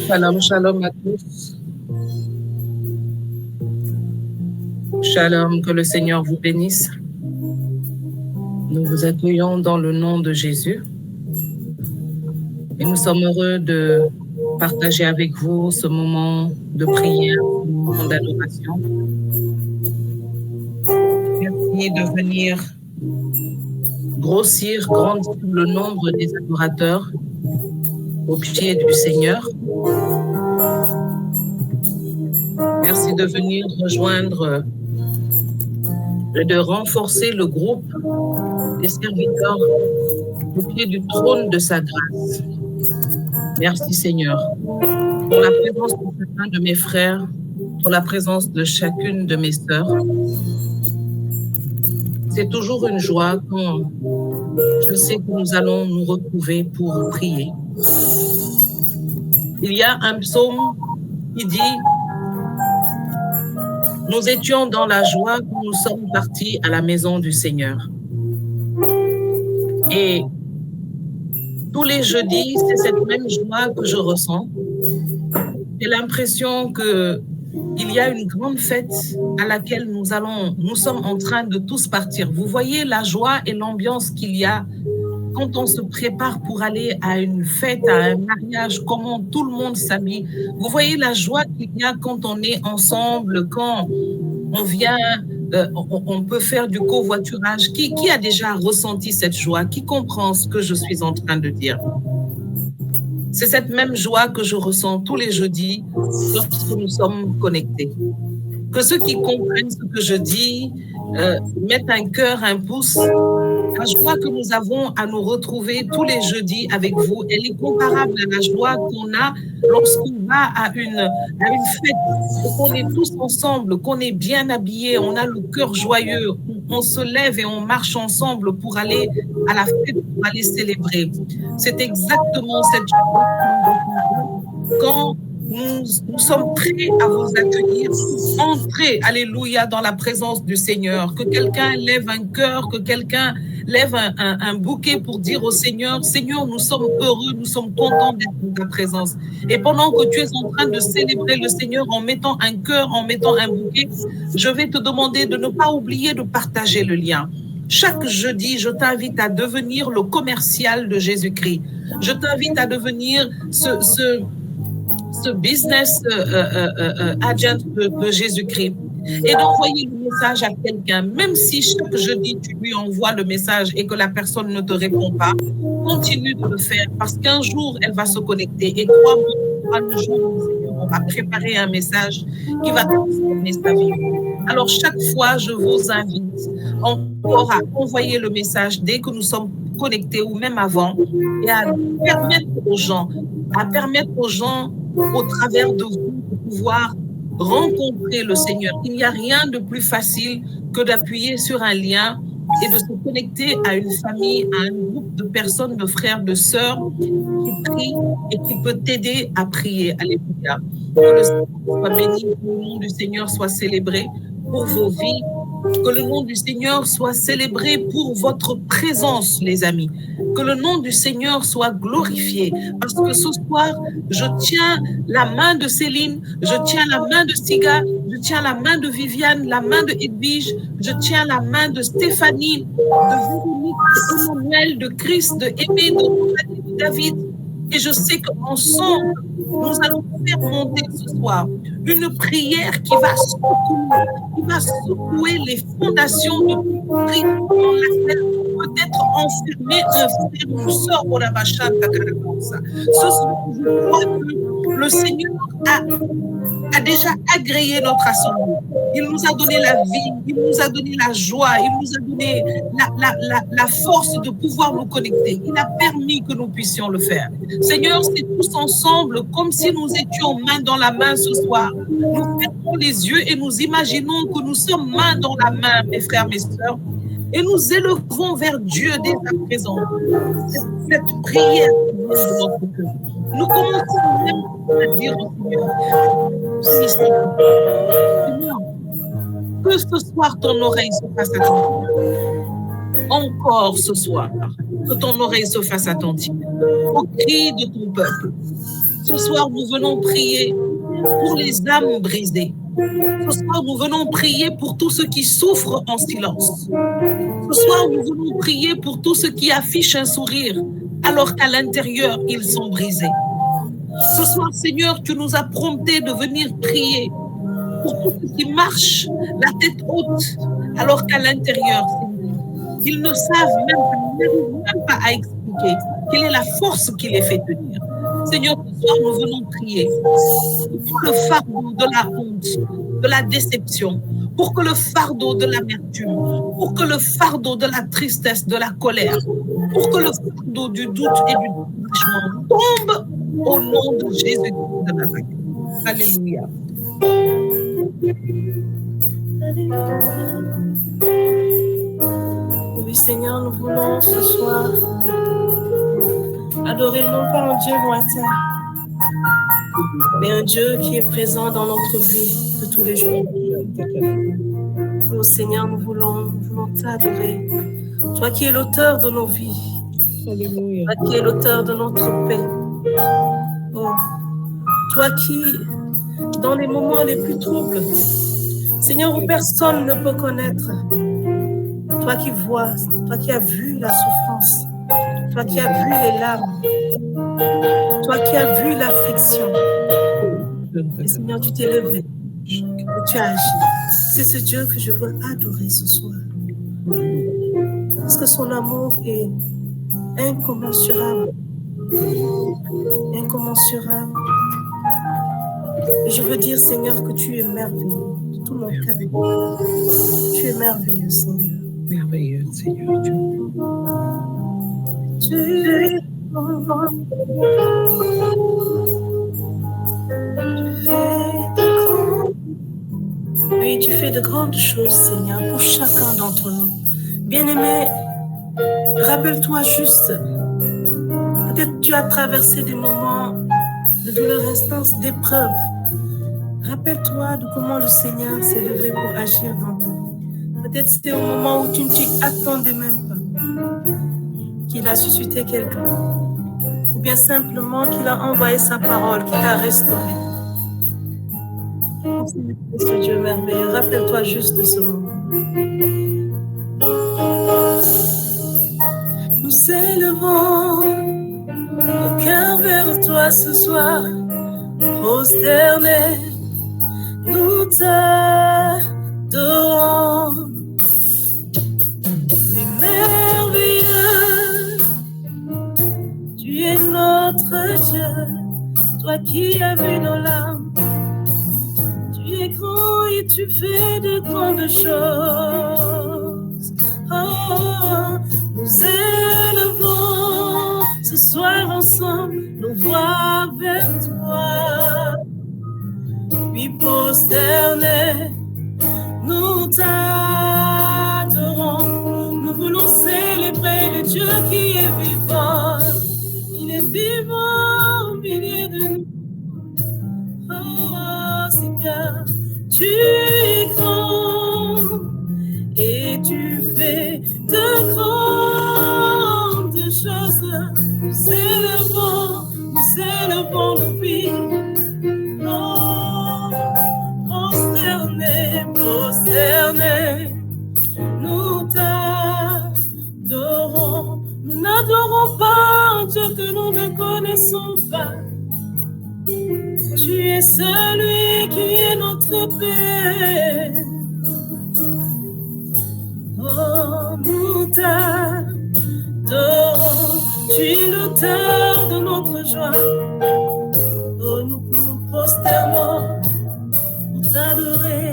Shalom, shalom à tous. Shalom, que le Seigneur vous bénisse. Nous vous accueillons dans le nom de Jésus et nous sommes heureux de partager avec vous ce moment de prière, ce moment d'adoration. Merci de venir grossir, grandir le nombre des adorateurs au pied du Seigneur. Merci de venir rejoindre et de renforcer le groupe des serviteurs au pied du trône de sa grâce. Merci Seigneur pour la présence de chacun de mes frères, pour la présence de chacune de mes sœurs. C'est toujours une joie quand je sais que nous allons nous retrouver pour prier. Il y a un psaume qui dit « Nous étions dans la joie quand nous sommes partis à la maison du Seigneur ». Et tous les jeudis, c'est cette même joie que je ressens. J'ai l'impression qu'il y a une grande fête à laquelle nous sommes en train de tous partir. Vous voyez la joie et l'ambiance qu'il y a quand on se prépare pour aller à une fête, à un mariage, comment tout le monde s'habille. Vous voyez la joie qu'il y a quand on est ensemble, quand on vient, on peut faire du covoiturage. Qui a déjà ressenti cette joie? Qui comprend ce que je suis en train de dire? C'est cette même joie que je ressens tous les jeudis lorsque nous sommes connectés. Que ceux qui comprennent ce que je dis mettent un cœur, un pouce. La joie que nous avons à nous retrouver tous les jeudis avec vous, elle est comparable à la joie qu'on a lorsqu'on va à une fête, qu'on est tous ensemble, qu'on est bien habillés, on a le cœur joyeux, on se lève et on marche ensemble pour aller à la fête, pour aller célébrer. C'est exactement cette joie quand nous sommes prêts à vous accueillir, entrez, alléluia, dans la présence du Seigneur. Que quelqu'un lève un cœur, que quelqu'un lève un bouquet pour dire au Seigneur, Seigneur, nous sommes heureux, nous sommes contents d'être dans ta présence. Et pendant que tu es en train de célébrer le Seigneur en mettant un cœur, en mettant un bouquet, je vais te demander de ne pas oublier de partager le lien. Chaque jeudi, je t'invite à devenir le commercial de Jésus-Christ. Je t'invite à devenir ce business agent de Jésus-Christ et d'envoyer le message à quelqu'un, même si chaque jeudi tu lui envoies le message et que la personne ne te répond pas, continue de le faire parce qu'un jour elle va se connecter et crois-moi, un jour on va préparer un message qui va transformer sa vie. Alors chaque fois je vous invite encore à envoyer le message dès que nous sommes connectés ou même avant et à permettre aux gens au travers de vous de pouvoir rencontrer le Seigneur. Il n'y a rien de plus facile que d'appuyer sur un lien et de se connecter à une famille, à un groupe de personnes, de frères, de sœurs qui prient et qui peut t'aider à prier. Alléluia. Que le Seigneur soit béni, que le nom du Seigneur soit célébré pour vos vies. Que le nom du Seigneur soit célébré pour votre présence, les amis. Que le nom du Seigneur soit glorifié. Parce que ce soir, je tiens la main de Céline, je tiens la main de Siga, je tiens la main de Viviane, la main de Edwige, je tiens la main de Stéphanie, de Véronique, d'Emmanuel, de Chris, de Aimé, de David. Et je sais qu'ensemble, nous allons faire monter ce soir une prière qui va secouer les fondations de prix dans laquelle peut-être enfermé un frère ou sort pour la machine. Ce soir, je crois que le Seigneur a déjà agréé notre assemblée. Il nous a donné la vie, il nous a donné la joie, il nous a donné la force de pouvoir nous connecter. Il a permis que nous puissions le faire. Seigneur, c'est tous ensemble, comme si nous étions main dans la main ce soir. Nous fermons les yeux et nous imaginons que nous sommes main dans la main, mes frères, mes sœurs, et nous élevons vers Dieu dès à présent cette prière de notre cœur. Nous commençons même à dire au Seigneur, Seigneur, que ce soir ton oreille se fasse attentive. Encore ce soir, que ton oreille se fasse attentive au cri de ton peuple. Ce soir, nous venons prier pour les âmes brisées. Ce soir, nous venons prier pour tous ceux qui souffrent en silence. Ce soir, nous venons prier pour tous ceux qui affichent un sourire alors qu'à l'intérieur, ils sont brisés. Ce soir, Seigneur, tu nous as promptés de venir prier pour tous ceux qui marchent la tête haute alors qu'à l'intérieur, ils ne savent même pas à expliquer quelle est la force qui les fait tenir. Seigneur, ce soir, nous venons prier pour le fardeau de la honte, de la déception, pour que le fardeau de l'amertume, pour que le fardeau de la tristesse, de la colère, pour que le fardeau du doute et du découragement tombe au nom de Jésus-Christ de Nazareth. Alléluia. Oui, Seigneur, nous voulons ce soir adorer non pas un Dieu lointain, mais un Dieu qui est présent dans notre vie de tous les jours. Oh Seigneur, nous voulons t'adorer. Toi qui es l'auteur de nos vies. Alléluia. Toi qui es l'auteur de notre paix. Oh, toi qui, dans les moments les plus troubles, Seigneur, où personne ne peut connaître, toi qui vois, toi qui as vu la souffrance, toi qui as vu les larmes, toi qui as vu l'affliction, et Seigneur, tu t'es levé, et tu as agi. C'est ce Dieu que je veux adorer ce soir. Parce que son amour est incommensurable. Incommensurable. Et je veux dire, Seigneur, que tu es merveilleux de tout mon cœur. Tu es merveilleux, Seigneur. Merveilleux, Seigneur Dieu. Oui, tu fais de grandes choses, Seigneur, pour chacun d'entre nous. Bien-aimé, rappelle-toi juste, peut-être tu as traversé des moments de douleur intense, d'épreuve. Rappelle-toi de comment le Seigneur s'est levé pour agir dans ta vie. Peut-être c'était au moment où tu ne t'y attendais même pas qu'il a suscité quelqu'un. Ou bien simplement qu'il a envoyé sa parole, qu'il t'a restauré. Ce Dieu merveilleux, rappelle-toi juste de ce moment. Nous élevons nos cœurs vers toi ce soir, prosternés, nous t'adorons. Tu es merveilleux, tu es notre Dieu, toi qui as vu nos larmes. Tu es grand et tu fais de grandes choses. Oh, nous élevons ce soir ensemble nos voix vers toi. Puis prosternés, nous t'adorons. Nous voulons célébrer le Dieu qui est vivant. Il est vivant au milieu de nous. Oh Seigneur, tu es grand et tu fais de grandes choses. Nous élevons nos vies. Oh, prosternés, nous t'adorons. Nous n'adorons pas un Dieu que nous ne connaissons pas. Tu es celui qui est notre paix. Oh, nous t'adorons. Tu es l'auteur de notre joie. Oh, nous nous prosternons pour t'adorer.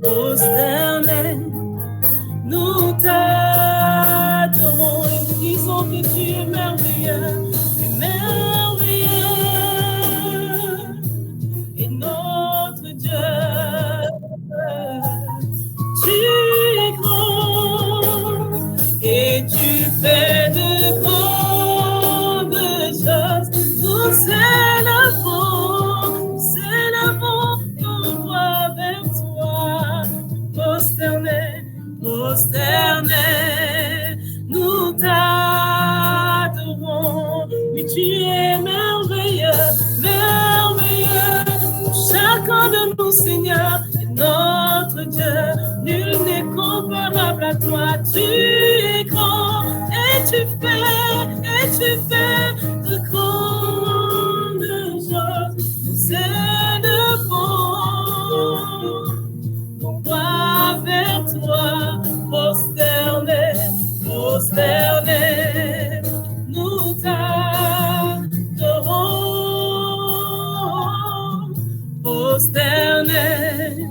Prosternés, nous t'adorons et nous disons que tu es merveilleux. Tu es merveilleux. Et notre Dieu, tu es grand et tu fais de grandes choses. Nous élevons aucun de nous, Seigneur, est notre Dieu. Nul n'est comparable à toi. Tu es grand et tu fais de grandes choses. C'est de bon. On doit vers toi prosterner. Nous t'adorons. Prosterner,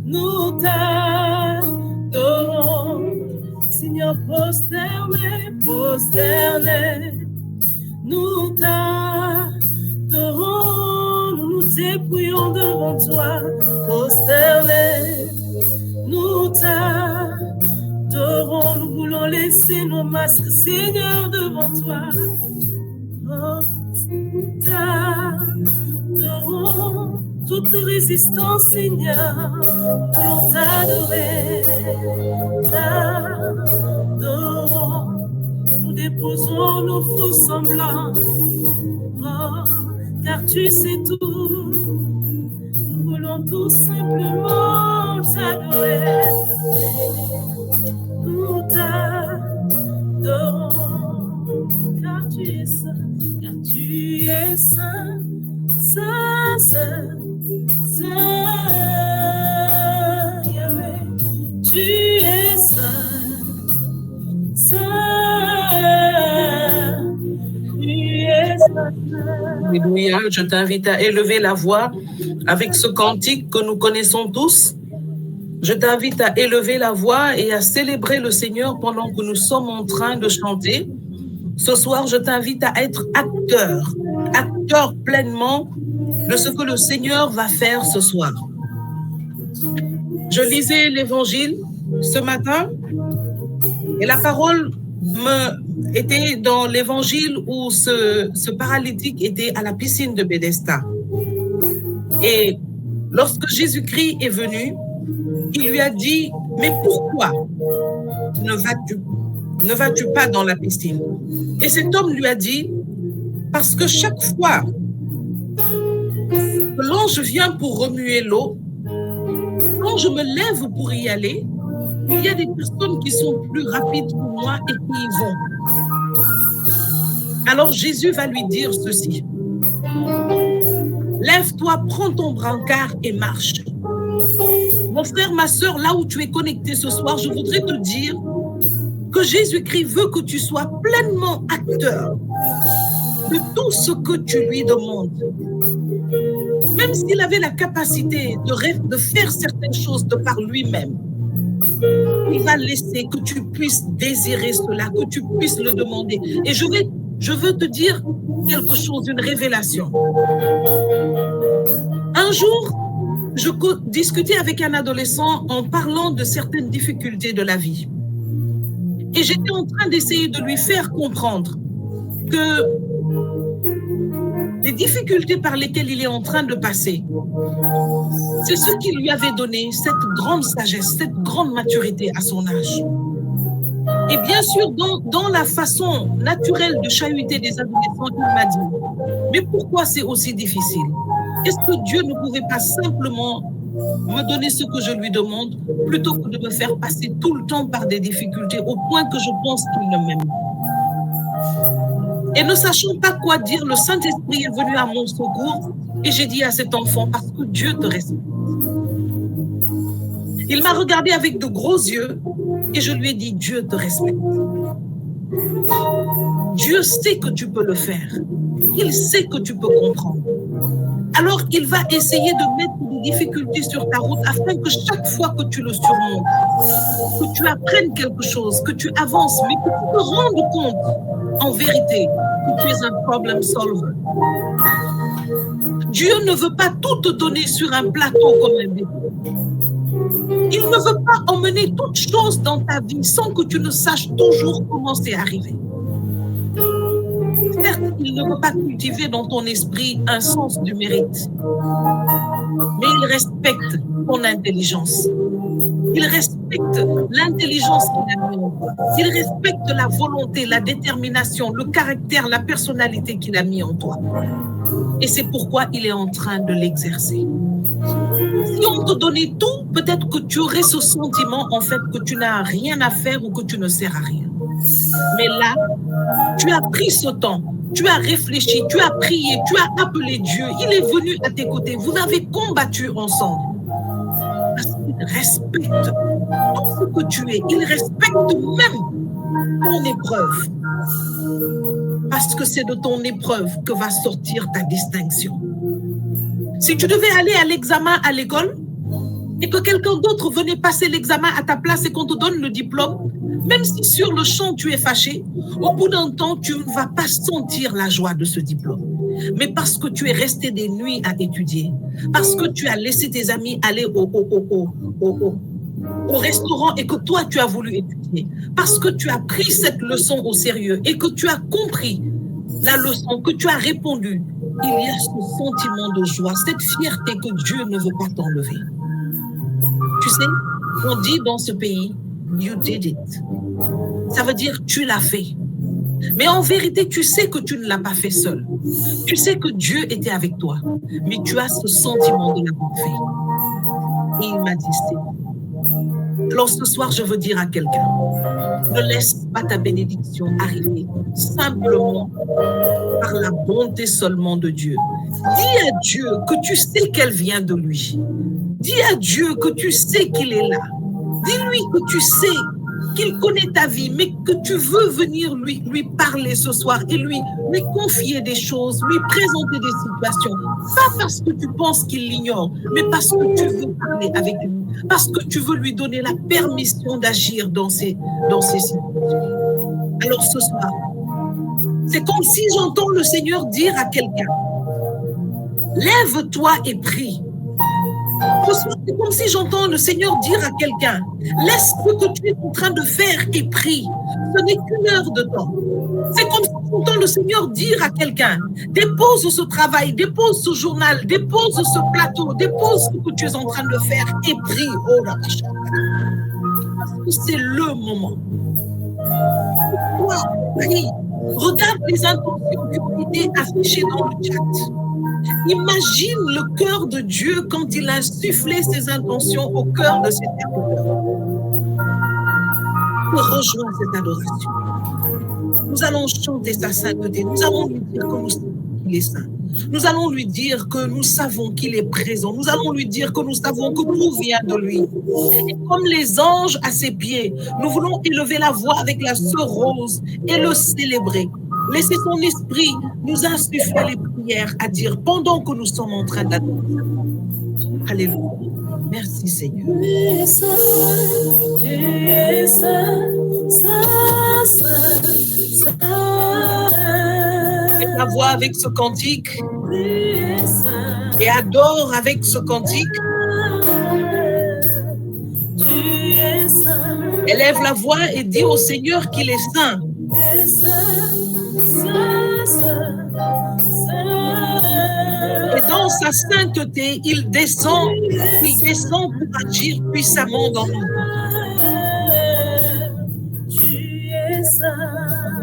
nous t'adorons. Seigneur, prosterner, nous t'adorons. Nous nous dépouillons devant toi. Prosterner, nous t'adorons. Nous voulons laisser nos masques, Seigneur, devant toi. Oh, nous t'adorons. Toute résistance, Seigneur, nous voulons t'adorer. T'adorons. Nous déposons nos faux semblants. Oh, car tu sais tout. Nous voulons tout simplement t'adorer. Nous t'adorons, car tu es saint, saint, Yahweh. Tu es saint, tu es saint. Alléluia, je t'invite à élever la voix avec ce cantique que nous connaissons tous. Je t'invite à élever la voix et à célébrer le Seigneur pendant que nous sommes en train de chanter. Ce soir, je t'invite à être acteur pleinement de ce que le Seigneur va faire ce soir. Je lisais l'évangile ce matin et la parole était dans l'évangile où ce paralytique était à la piscine de Bédesda. Et lorsque Jésus-Christ est venu, il lui a dit, mais pourquoi ne vas-tu pas dans la piscine? Et cet homme lui a dit, parce que chaque fois que l'ange vient pour remuer l'eau, quand je me lève pour y aller, il y a des personnes qui sont plus rapides que moi et qui y vont. Alors Jésus va lui dire ceci. Lève-toi, prends ton brancard et marche. Mon frère, ma sœur, là où tu es connecté ce soir, je voudrais te dire que Jésus-Christ veut que tu sois pleinement acteur de tout ce que tu lui demandes. Même s'il avait la capacité de faire certaines choses de par lui-même, il va laisser que tu puisses désirer cela, que tu puisses le demander. Et je veux te dire quelque chose, une révélation. Un jour, je discutais avec un adolescent en parlant de certaines difficultés de la vie. Et j'étais en train d'essayer de lui faire comprendre que les difficultés par lesquelles il est en train de passer, c'est ce qui lui avait donné cette grande sagesse, cette grande maturité à son âge. Et bien sûr, dans la façon naturelle de chahuter des adolescents, il m'a dit, mais pourquoi c'est aussi difficile? Est-ce que Dieu ne pouvait pas simplement me donner ce que je lui demande plutôt que de me faire passer tout le temps par des difficultés au point que je pense qu'il ne m'aime pas? Et ne sachant pas quoi dire, le Saint-Esprit est venu à mon secours et j'ai dit à cet enfant, parce que Dieu te respecte. Il m'a regardé avec de gros yeux et je lui ai dit, Dieu te respecte. Dieu sait que tu peux le faire. Il sait que tu peux comprendre. Alors il va essayer de mettre des difficultés sur ta route afin que chaque fois que tu le surmontes, que tu apprennes quelque chose, que tu avances, mais que tu te rendes compte en vérité que tu es un problem solver. Dieu ne veut pas tout te donner sur un plateau comme un bébé. Il ne veut pas emmener toutes choses dans ta vie sans que tu ne saches toujours comment c'est arrivé. Certes, il ne veut pas cultiver dans ton esprit un sens du mérite, mais il respecte ton intelligence. Il respecte l'intelligence qu'il a mis en toi. Il respecte la volonté, la détermination, le caractère, la personnalité qu'il a mis en toi. Et c'est pourquoi il est en train de l'exercer. Si on te donnait tout, peut-être que tu aurais ce sentiment, en fait, que tu n'as rien à faire ou que tu ne sers à rien. Mais là, tu as pris ce temps, tu as réfléchi, tu as prié, tu as appelé Dieu. Il est venu à tes côtés. Vous avez combattu ensemble. Parce qu'il respecte tout ce que tu es. Il respecte même ton épreuve. Parce que c'est de ton épreuve que va sortir ta distinction. Si tu devais aller à l'examen à l'école et que quelqu'un d'autre venait passer l'examen à ta place et qu'on te donne le diplôme, même si sur le champ tu es fâché, au bout d'un temps, tu ne vas pas sentir la joie de ce diplôme. Mais parce que tu es resté des nuits à étudier, parce que tu as laissé tes amis aller au restaurant et que toi tu as voulu étudier, parce que tu as pris cette leçon au sérieux et que tu as compris la leçon, que tu as répondu, il y a ce sentiment de joie, cette fierté que Dieu ne veut pas t'enlever. Tu sais, on dit dans ce pays, you did it. Ça veut dire tu l'as fait. Mais en vérité, tu sais que tu ne l'as pas fait seul. Tu sais que Dieu était avec toi, mais tu as ce sentiment de l'avoir fait. Et il m'a dit, c'est bon. Alors ce soir, je veux dire à quelqu'un, ne laisse pas ta bénédiction arriver simplement par la bonté seulement de Dieu. Dis à Dieu que tu sais qu'elle vient de lui. Dis à Dieu que tu sais qu'il est là. Dis-lui que tu sais qu'il connaît ta vie, mais que tu veux venir lui parler ce soir et lui confier des choses, lui présenter des situations. Pas parce que tu penses qu'il l'ignore, mais parce que tu veux parler avec lui, parce que tu veux lui donner la permission d'agir dans ces situations. Alors ce soir, c'est comme si j'entends le Seigneur dire à quelqu'un, lève-toi et prie. C'est comme si j'entends le Seigneur dire à quelqu'un, laisse ce que tu es en train de faire et prie. Ce n'est qu'une heure de temps. C'est comme si j'entends le Seigneur dire à quelqu'un, dépose ce travail, dépose ce journal, dépose ce plateau, dépose ce que tu es en train de faire et prie. Oh là, parce que c'est le moment. Toi, prie. Regarde les intentions qui ont été affichées dans le chat. Imagine le cœur de Dieu quand il a insufflé ses intentions au cœur de ses serviteurs. Rejoins cette adoration. Nous allons chanter sa sainteté. Nous allons lui dire que nous savons qu'il est saint. Nous allons lui dire que nous savons qu'il est présent. Nous allons lui dire que nous savons que tout vient de lui. Et comme les anges à ses pieds, nous voulons élever la voix avec la sœur Rose et le célébrer. Laissez son esprit nous insuffler les prières à dire pendant que nous sommes en train d'adorer. Alléluia. Merci Seigneur. Tu es saint, saint, saint, saint. Et la voix avec ce cantique et adore avec ce cantique. Élève la voix et dis au Seigneur qu'il est saint. Et dans sa sainteté, il descend pour agir puissamment dans nous.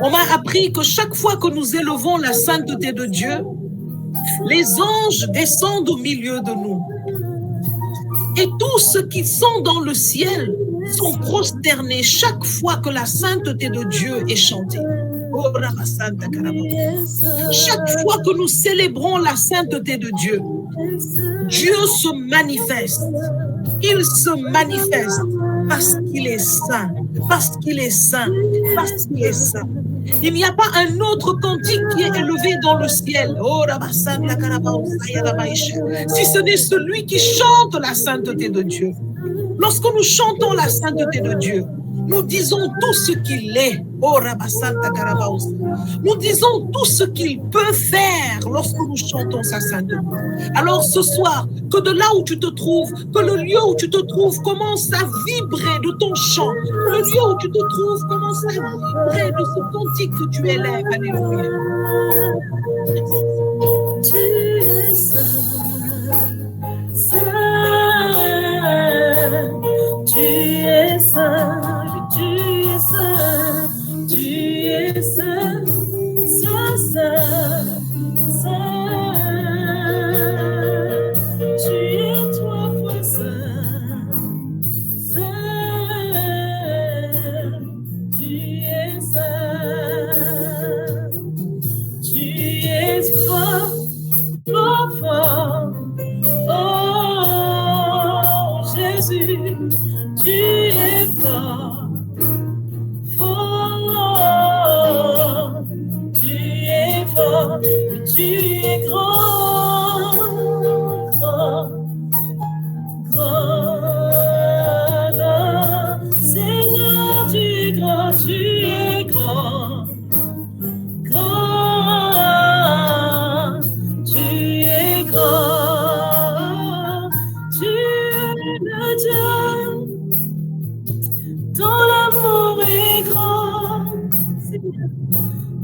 On m'a appris que chaque fois que nous élevons la sainteté de Dieu, les anges descendent au milieu de nous. Et tous ceux qui sont dans le ciel sont prosternés chaque fois que la sainteté de Dieu est chantée. Chaque fois que nous célébrons la sainteté de Dieu, Dieu se manifeste. Il se manifeste parce qu'il est saint, parce qu'il est saint, parce qu'il est saint. Il n'y a pas un autre cantique qui est élevé dans le ciel. Si ce n'est celui qui chante la sainteté de Dieu. Lorsque nous chantons la sainteté de Dieu, nous disons tout ce qu'il est. Nous disons tout ce qu'il peut faire lorsque nous chantons sa sainteté. Alors ce soir, que de là où tu te trouves, que le lieu où tu te trouves commence à vibrer de ton chant. Que le lieu où tu te trouves commence à vibrer de ce cantique que tu élèves. Alléluia. Tu es saint, saint, tu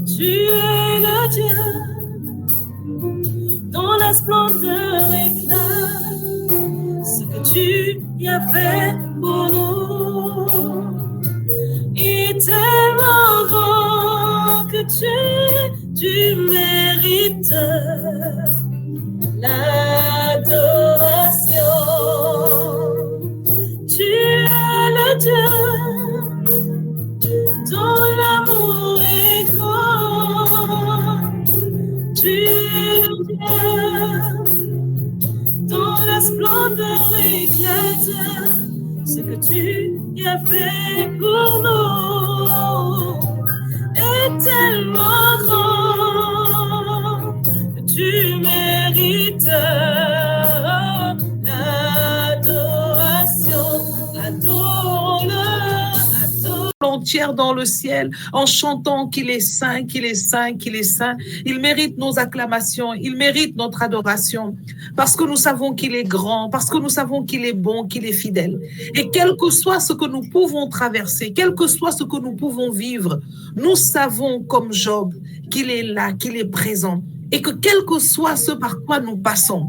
Tu es le Dieu dont la splendeur éclate ce que tu y as fait pour nous. Il est tellement grand que tu mérites l'adoration. Tu es le Dieu dont l'amour est grand. Tu es le Dieu dont la splendeur éclate ce que tu y as fait pour nous est tellement grand que tu mérites l'adoration. Adore-le, adore entière dans le ciel en chantant qu'il est saint, qu'il est saint, qu'il est saint. Il mérite nos acclamations, il mérite notre adoration parce que nous savons qu'il est grand, parce que nous savons qu'il est bon, qu'il est fidèle. Et quel que soit ce que nous pouvons traverser, quel que soit ce que nous pouvons vivre, nous savons comme Job qu'il est là, qu'il est présent et que quel que soit ce par quoi nous passons,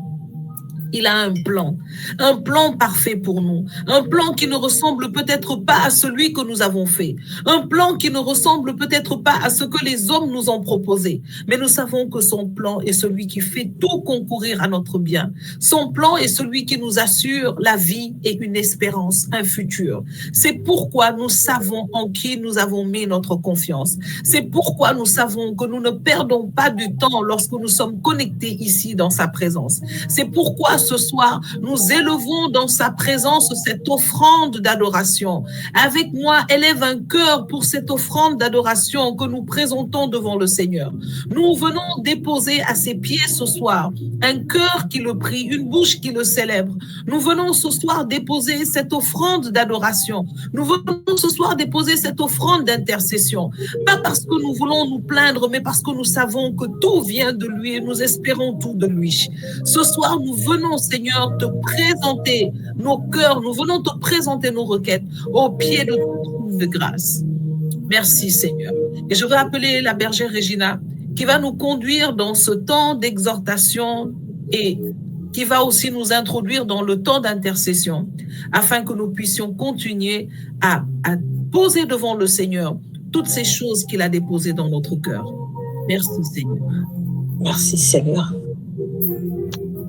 il a un plan parfait pour nous, un plan qui ne ressemble peut-être pas à celui que nous avons fait, un plan qui ne ressemble peut-être pas à ce que les hommes nous ont proposé, mais nous savons que son plan est celui qui fait tout concourir à notre bien. Son plan est celui qui nous assure la vie et une espérance, un futur. C'est pourquoi nous savons en qui nous avons mis notre confiance. C'est pourquoi nous savons que nous ne perdons pas du temps lorsque nous sommes connectés ici dans sa présence. C'est pourquoi ce soir, nous élevons dans sa présence cette offrande d'adoration. Avec moi, élève un cœur pour cette offrande d'adoration que nous présentons devant le Seigneur. Nous venons déposer à ses pieds ce soir un cœur qui le prie, une bouche qui le célèbre. Nous venons ce soir déposer cette offrande d'adoration. Nous venons ce soir déposer cette offrande d'intercession. Pas parce que nous voulons nous plaindre, mais parce que nous savons que tout vient de lui et nous espérons tout de lui. Ce soir, nous venons, Seigneur, te présenter nos cœurs, nous venons te présenter nos requêtes au pied de ton trône de grâce. Merci, Seigneur. Et je veux appeler la bergère Regina qui va nous conduire dans ce temps d'exhortation et qui va aussi nous introduire dans le temps d'intercession afin que nous puissions continuer à poser devant le Seigneur toutes ces choses qu'il a déposées dans notre cœur. Merci, Seigneur. Merci, Seigneur.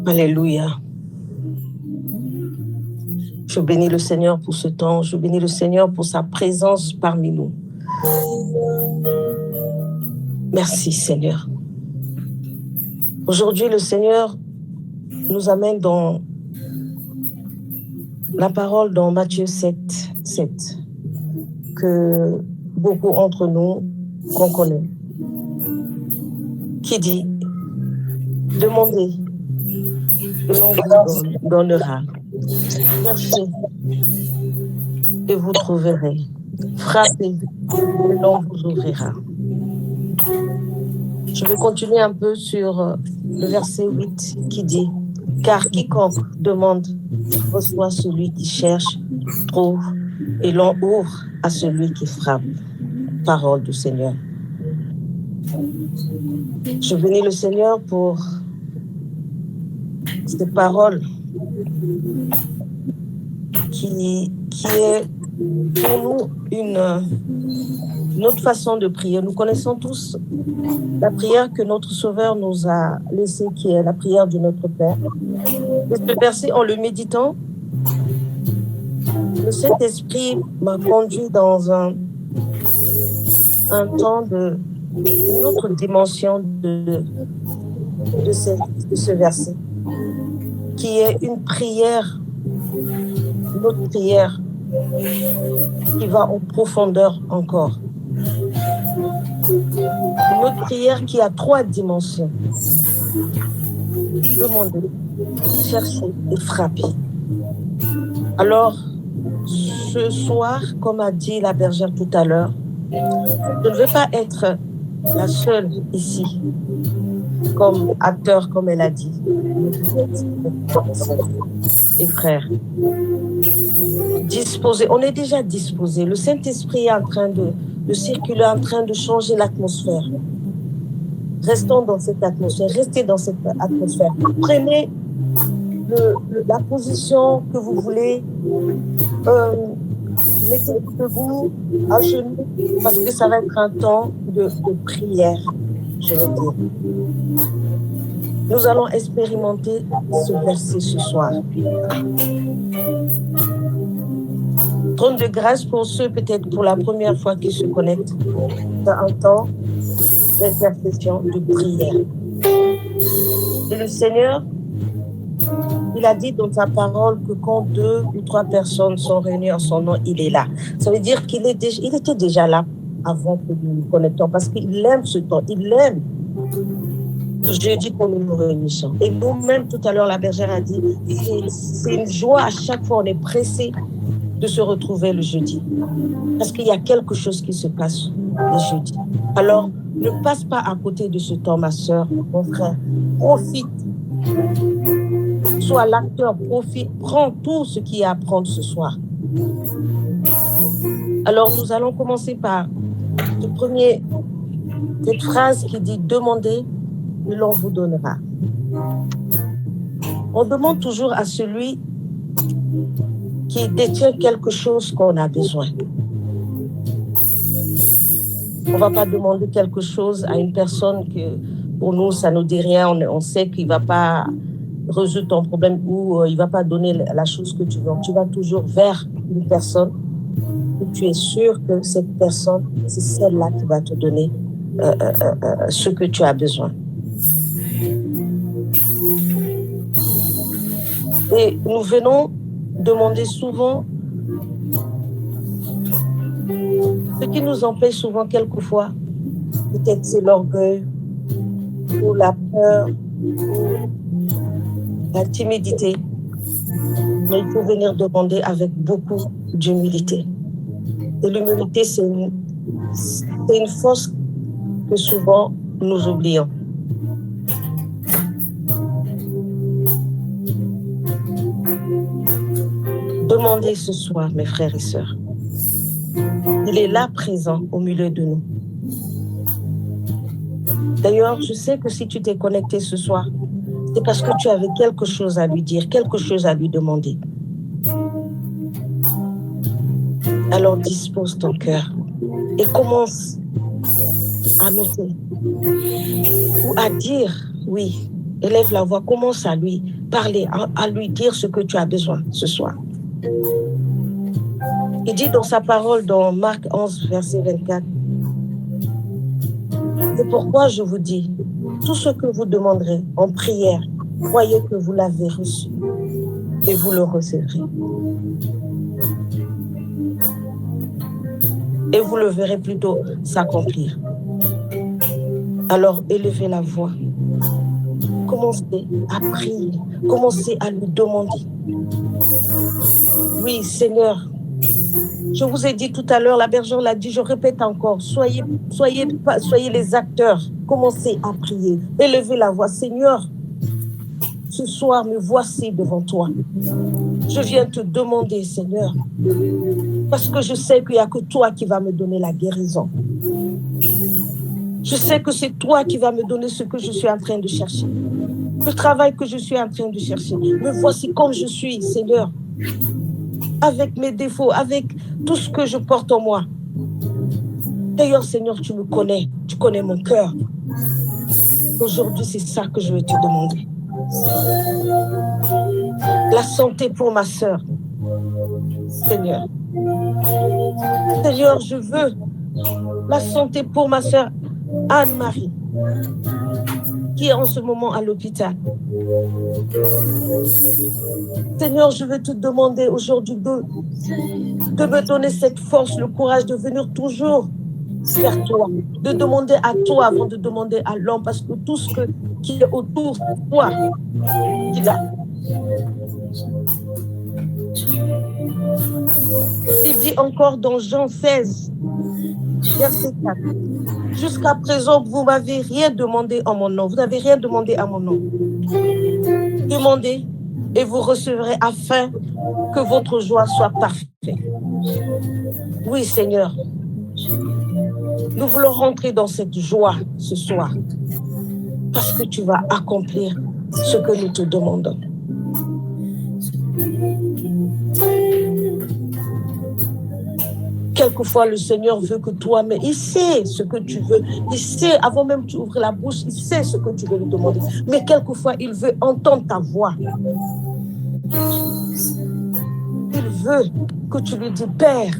Alléluia. Je bénis le Seigneur pour ce temps. Je bénis le Seigneur pour sa présence parmi nous. Merci, Seigneur. Aujourd'hui, le Seigneur nous amène dans la parole dans Matthieu 7, que beaucoup d'entre nous qu'on connaît, qui dit « Demandez, et l'on vous donnera. Cherchez, et vous trouverez. Frappez, et l'on vous ouvrira. » Je vais continuer un peu sur le verset 8 qui dit « Car quiconque demande reçoit, celui qui cherche trouve, et l'on ouvre à celui qui frappe. » Parole du Seigneur. Je bénis le Seigneur pour cette parole qui est pour nous une autre façon de prier. Nous connaissons tous la prière que notre Sauveur nous a laissée, qui est la prière de notre Père. Et ce verset, en le méditant, le Saint-Esprit m'a conduit dans un temps une autre dimension de ce verset, qui est une autre prière qui va en profondeur encore. Une autre prière qui a 3 dimensions. Demander, chercher et frapper. Alors, ce soir, comme a dit la bergère tout à l'heure, je ne veux pas être la seule ici, comme acteur, comme elle a dit. Et frères, disposés, on est déjà disposés. Le Saint-Esprit est en train de circuler en train de changer l'atmosphère. Restons dans cette atmosphère, restez dans cette atmosphère. Prenez la position que vous voulez. Mettez-vous debout, à genoux, parce que ça va être un temps de prière, je veux dire. Nous allons expérimenter ce verset ce soir. Trône de grâce pour ceux peut-être pour la première fois qui se connectent. C'est un temps d'intercession, de prière. Et le Seigneur, il a dit dans sa parole que quand 2 ou 3 personnes sont réunies en son nom, il est là. Ça veut dire qu'il était déjà là avant que nous nous connections parce qu'il aime ce temps, il aime le jeudi quand nous nous réunissons. Et nous-mêmes, tout à l'heure, la bergère a dit, c'est une joie à chaque fois, on est pressé de se retrouver le jeudi. Parce qu'il y a quelque chose qui se passe le jeudi. Alors, ne passe pas à côté de ce temps, ma sœur, mon frère. Profite. Sois l'acteur, profite, prends tout ce qu'il y a à prendre ce soir. Alors, nous allons commencer par cette phrase qui dit « Demandez, et l'on vous donnera ». On demande toujours à celui qui détient quelque chose qu'on a besoin. On ne va pas demander quelque chose à une personne que, pour nous, ça ne nous dit rien. On sait qu'il ne va pas résoudre ton problème ou il ne va pas donner la chose que tu veux. Tu vas toujours vers une personne où tu es sûr que cette personne, c'est celle-là qui va te donner ce que tu as besoin. Et nous venons demander souvent ce qui nous empêche souvent quelquefois, peut-être c'est l'orgueil ou la peur ou la timidité. Mais il faut venir demander avec beaucoup d'humilité. Et l'humilité, c'est une force que souvent nous oublions. Demandez ce soir, mes frères et sœurs. Il est là présent au milieu de nous. D'ailleurs, je sais que si tu t'es connecté ce soir, c'est parce que tu avais quelque chose à lui dire, quelque chose à lui demander. Alors dispose ton cœur et commence à noter ou à dire, oui, élève la voix, commence à lui parler, à lui dire ce que tu as besoin ce soir. Il dit dans sa parole dans Marc 11, verset 24, « C'est pourquoi je vous dis, tout ce que vous demanderez en prière, croyez que vous l'avez reçu et vous le recevrez. Et vous le verrez plutôt s'accomplir. Alors élevez la voix, commencez à prier, commencez à lui demander. Oui, Seigneur, je vous ai dit tout à l'heure, la bergère l'a dit, je répète encore, soyez les acteurs, commencez à prier, élevez la voix. Seigneur, ce soir, me voici devant toi. Je viens te demander, Seigneur, parce que je sais qu'il n'y a que toi qui vas me donner la guérison. Je sais que c'est toi qui vas me donner ce que je suis en train de chercher, le travail que je suis en train de chercher. Me voici comme je suis, Seigneur, avec mes défauts, avec tout ce que je porte en moi. D'ailleurs, Seigneur, tu me connais, tu connais mon cœur. Aujourd'hui, c'est ça que je vais te demander. La santé pour ma sœur, Seigneur. Seigneur, je veux la santé pour ma sœur Anne-Marie, qui est en ce moment à l'hôpital. Seigneur, je veux te demander aujourd'hui de me donner cette force, le courage de venir toujours vers toi, de demander à toi avant de demander à l'homme, parce que tout ce qui est autour de toi, il a. Il dit encore dans Jean 16, verset 4, « Jusqu'à présent, vous ne m'avez rien demandé en mon nom. Vous n'avez rien demandé à mon nom. Demandez et vous recevrez afin que votre joie soit parfaite. » Oui, Seigneur, Nous voulons rentrer dans cette joie ce soir parce que tu vas accomplir ce que nous te demandons. Quelquefois, le Seigneur veut que toi, mais il sait ce que tu veux. Il sait, avant même que tu ouvres la bouche, il sait ce que tu veux lui demander. Mais quelquefois, il veut entendre ta voix. Il veut que tu lui dis, Père,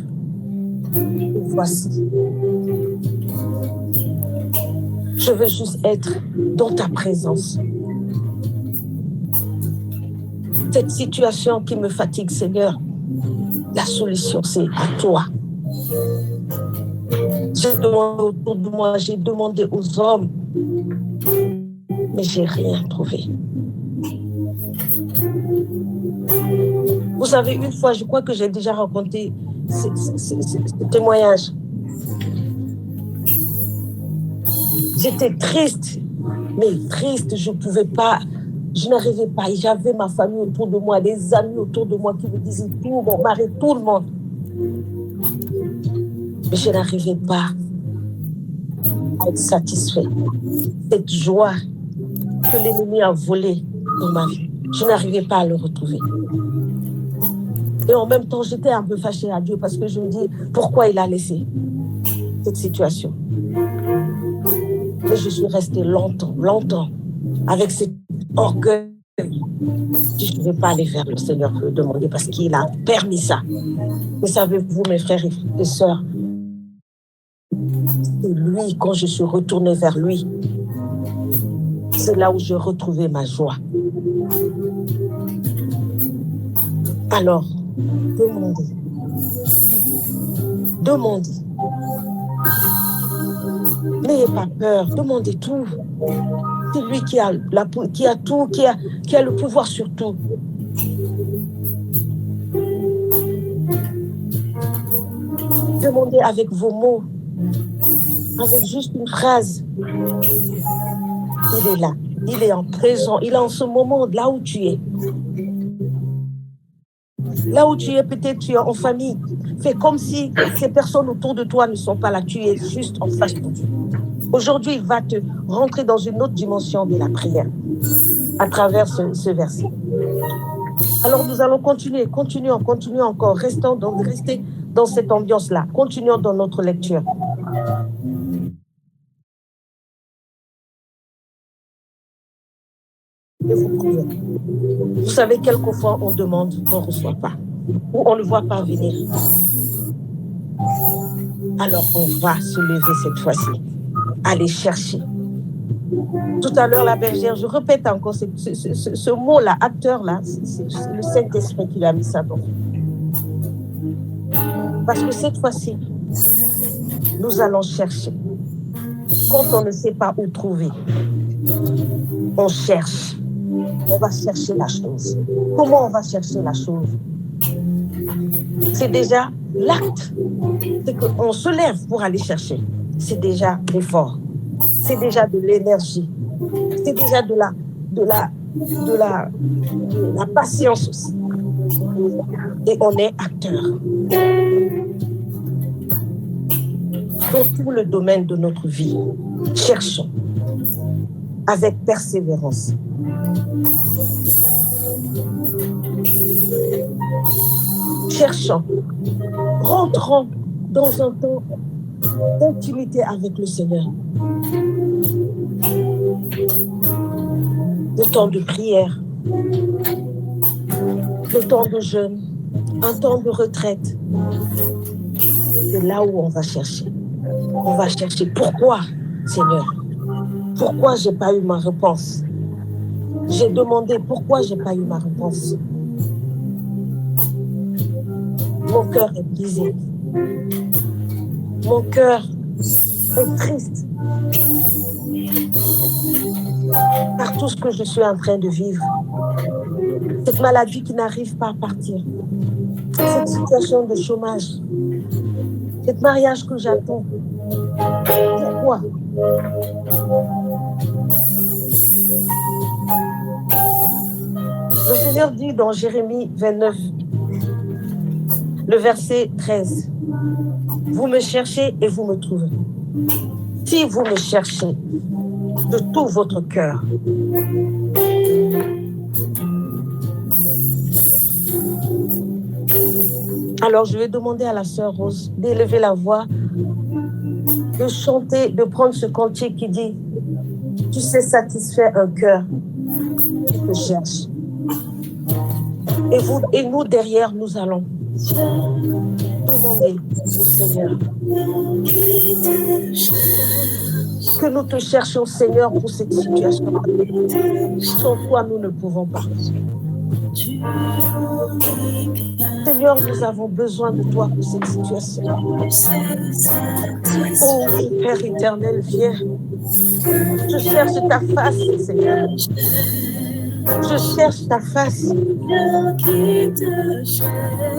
voici. Je veux juste être dans ta présence. Cette situation qui me fatigue, Seigneur, la solution, c'est à toi. J'ai demandé autour de moi, j'ai demandé aux hommes, mais j'ai rien trouvé. Vous savez, une fois, je crois que j'ai déjà raconté ce témoignage. J'étais triste, mais triste, je ne pouvais pas, je n'arrivais pas. J'avais ma famille autour de moi, des amis autour de moi qui me disaient tout, mon mari, tout le monde. Mais je n'arrivais pas à être satisfait. Cette joie que l'ennemi a volée dans ma vie, je n'arrivais pas à le retrouver. Et en même temps, j'étais un peu fâchée à Dieu parce que je me dis, pourquoi il a laissé cette situation? Mais je suis restée longtemps, avec cet orgueil. Je ne vais pas aller vers le Seigneur pour le demander parce qu'il a permis ça. Mais savez-vous, mes frères et sœurs, c'est lui, quand je suis retournée vers lui, c'est là où je retrouvais ma joie. Alors, demandez. N'ayez pas peur, demandez tout. C'est lui qui a tout, qui a le pouvoir sur tout. Demandez avec vos mots, avec juste une phrase. Il est là, il est en présent, il est en ce moment, là où tu es. Là où tu es, peut-être tu es en famille. Fais comme si ces personnes autour de toi ne sont pas là. Tu es juste en face de Dieu. Aujourd'hui, il va te rentrer dans une autre dimension de la prière à travers ce verset. Alors, nous allons continuons encore. Restez dans cette ambiance-là. Continuons dans notre lecture. Et vous priez. Vous savez, quelquefois, on demande, on ne reçoit pas. Ou on ne voit pas venir. Alors, on va se lever cette fois-ci. Aller chercher. Tout à l'heure, la bergère, je répète encore ce mot-là, acteur-là, c'est le Saint-Esprit qui a mis ça dans. Parce que cette fois-ci, nous allons chercher. Quand on ne sait pas où trouver, on cherche. On va chercher la chose. Comment on va chercher la chose? C'est déjà l'acte. C'est qu'on se lève pour aller chercher. C'est déjà l'effort. C'est déjà de l'énergie. C'est déjà de la patience aussi. Et on est acteur. Dans tout le domaine de notre vie, cherchons avec persévérance. Cherchons, rentrons dans un temps d'intimité avec le Seigneur. Le temps de prière, le temps de jeûne, un temps de retraite. C'est là où on va chercher. On va chercher pourquoi, Seigneur? Pourquoi je n'ai pas eu ma réponse? J'ai demandé pourquoi je n'ai pas eu ma réponse. Mon cœur est brisé. Mon cœur est triste par tout ce que je suis en train de vivre. Cette maladie qui n'arrive pas à partir. Cette situation de chômage. Cet mariage que j'attends. Pourquoi? Le Seigneur dit dans Jérémie 29, le verset 13, Vous me cherchez et vous me trouvez. Si vous me cherchez de tout votre cœur. Alors, je vais demander à la sœur Rose d'élever la voix, de chanter, de prendre ce cantique qui dit « Tu sais satisfaire un cœur qui te cherche. » Et nous, derrière, nous allons demander au Seigneur que nous te cherchions, Seigneur, pour cette situation. Sans toi, nous ne pouvons pas. Seigneur, nous avons besoin de toi pour cette situation. Oh oui, Père éternel, viens. Je cherche ta face, Seigneur. Je cherche ta face.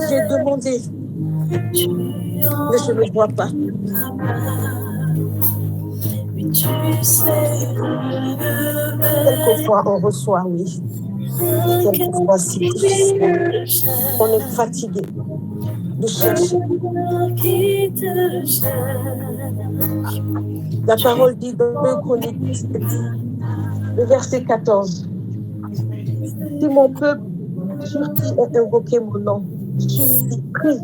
J'ai demandé, mais je ne vois pas. Quelquefois, on reçoit, oui. Quelquefois, c'est difficile. On est fatigué de chercher. La parole dit dans 2 Chroniques, le verset 14. Si mon peuple sur qui est invoqué mon nom, qui prie,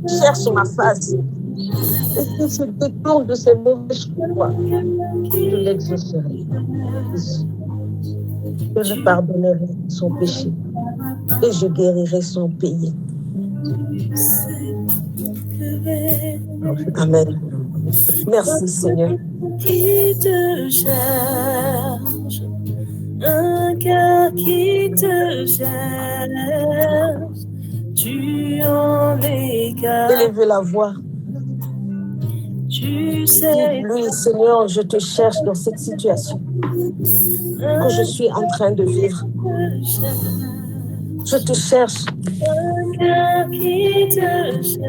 cherche ma face, et qui se détourne de ses mauvais choix, je l'exaucerai. Je lui pardonnerai son péché et je guérirai son pays. Amen. Merci Seigneur. Qui te cherche, un cœur qui te cherche, tu en es capable. Élevez la voix. Tu sais, lui, Seigneur, je te cherche dans cette situation que je suis en train de vivre. Je te cherche. Un cœur qui te cherche.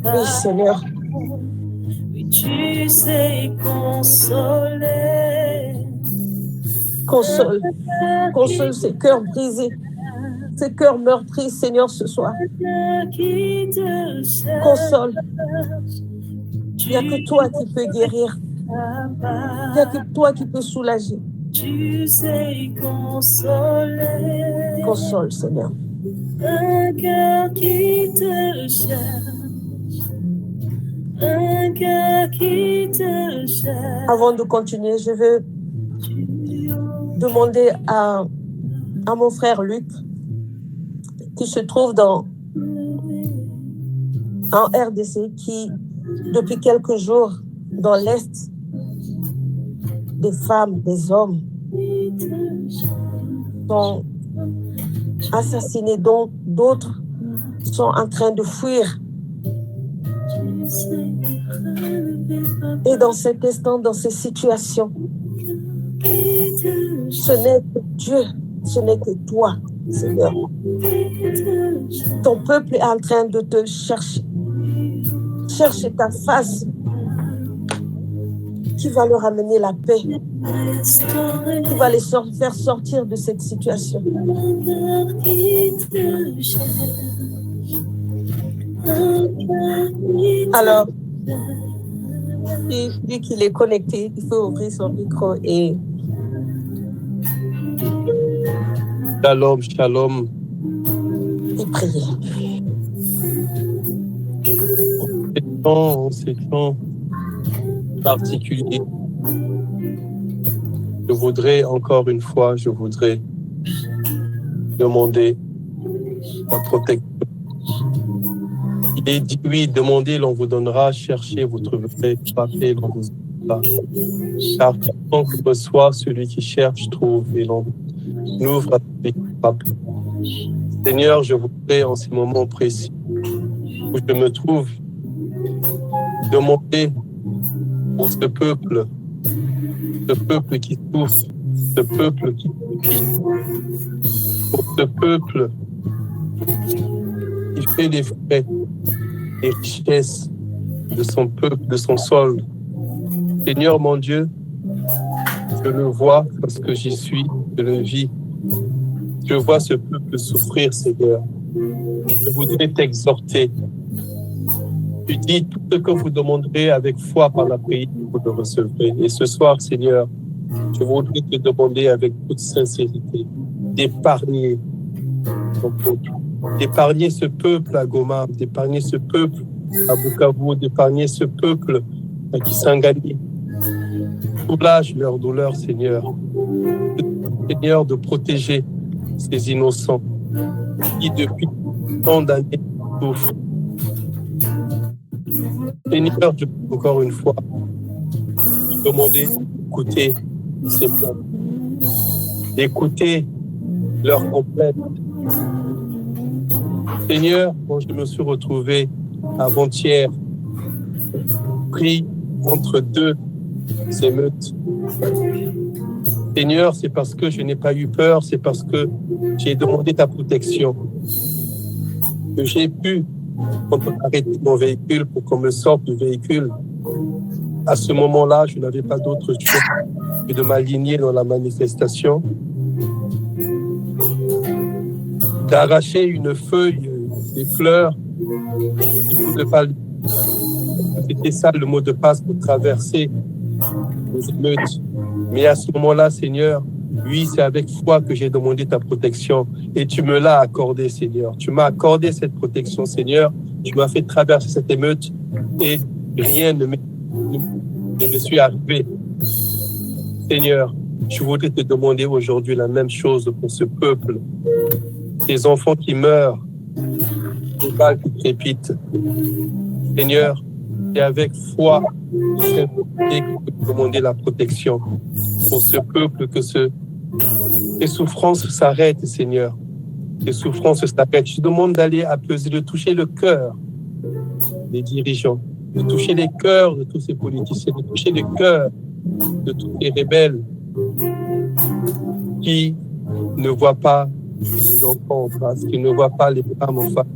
Oui, Seigneur. Oui, tu sais consoler. Console. Console ces cœurs brisés, ces cœurs meurtris, Seigneur, ce soir. Console. Il n'y a que toi qui peux guérir. Il n'y a que toi qui peux soulager. Tu sais consoler. Console, Seigneur. Un cœur qui te cherche. Un cœur qui te cherche. Avant de continuer, je veux demander à mon frère Luc, qui se trouve en RDC, qui, depuis quelques jours, dans l'Est, des femmes, des hommes sont assassinés, dont d'autres sont en train de fuir. Et dans cet instant, dans ces situations, ce n'est que Dieu, ce n'est que toi, Seigneur. Ton peuple est en train de te chercher. Cherche ta face qui va leur amener la paix, qui va les faire sortir de cette situation. Alors, vu qu'il est connecté, il faut ouvrir son micro et... Shalom, shalom. Et prier. En ces temps particuliers, je voudrais demander la protection. Il est dit, oui, demandez, l'on vous donnera, cherchez, vous trouverez, frappez, l'on vous donnera. Car quiconque reçoit, celui qui cherche, trouve, et l'on ouvre à celui qui frappe. Seigneur, je voudrais en ces moments précis où je me trouve, demander pour ce peuple qui souffre, ce peuple qui prie, pour ce peuple qui fait des frais, des richesses de son peuple, de son sol. Seigneur mon Dieu, je le vois parce que j'y suis, je le vis. Je vois ce peuple souffrir, Seigneur. je voudrais t'exhorter. Tu dis, tout ce que vous demanderez avec foi par la prière, vous le recevrez. Et ce soir, Seigneur, je voudrais te demander avec toute sincérité d'épargner ton peuple, d'épargner ce peuple à Goma, d'épargner ce peuple à Bukavu, d'épargner ce peuple à Kisangani. Soulage leur douleur, Seigneur. Seigneur, de protéger ces innocents qui, depuis tant d'années, souffrent. Seigneur, je peux encore une fois te demander d'écouter ces peuples, d'écouter leur complète. Seigneur, quand je me suis retrouvé avant-hier, pris entre deux émeutes, Seigneur, c'est parce que je n'ai pas eu peur, c'est parce que j'ai demandé ta protection, que j'ai pu arrêter mon véhicule pour qu'on me sorte du véhicule. À ce moment-là, je n'avais pas d'autre choix que de m'aligner dans la manifestation, d'arracher une feuille, des fleurs. C'était ça le mot de passe pour traverser les émeutes. Mais à ce moment-là, Seigneur, oui, c'est avec foi que j'ai demandé ta protection et tu me l'as accordé, Seigneur. Tu m'as accordé cette protection, Seigneur. Tu m'as fait traverser cette émeute et rien ne me suis arrivé. Seigneur, je voudrais te demander aujourd'hui la même chose pour ce peuple. Ces enfants qui meurent, les balles qui crépitent. Seigneur, et avec foi, je peux demander la protection pour ce peuple, que les souffrances s'arrêtent, Seigneur. Les souffrances s'arrêtent. Je demande d'aller apaiser, de toucher le cœur des dirigeants, de toucher les cœurs de tous ces politiciens, de toucher les cœurs de tous les rebelles qui ne voient pas les enfants en face, qui ne voient pas les femmes en face,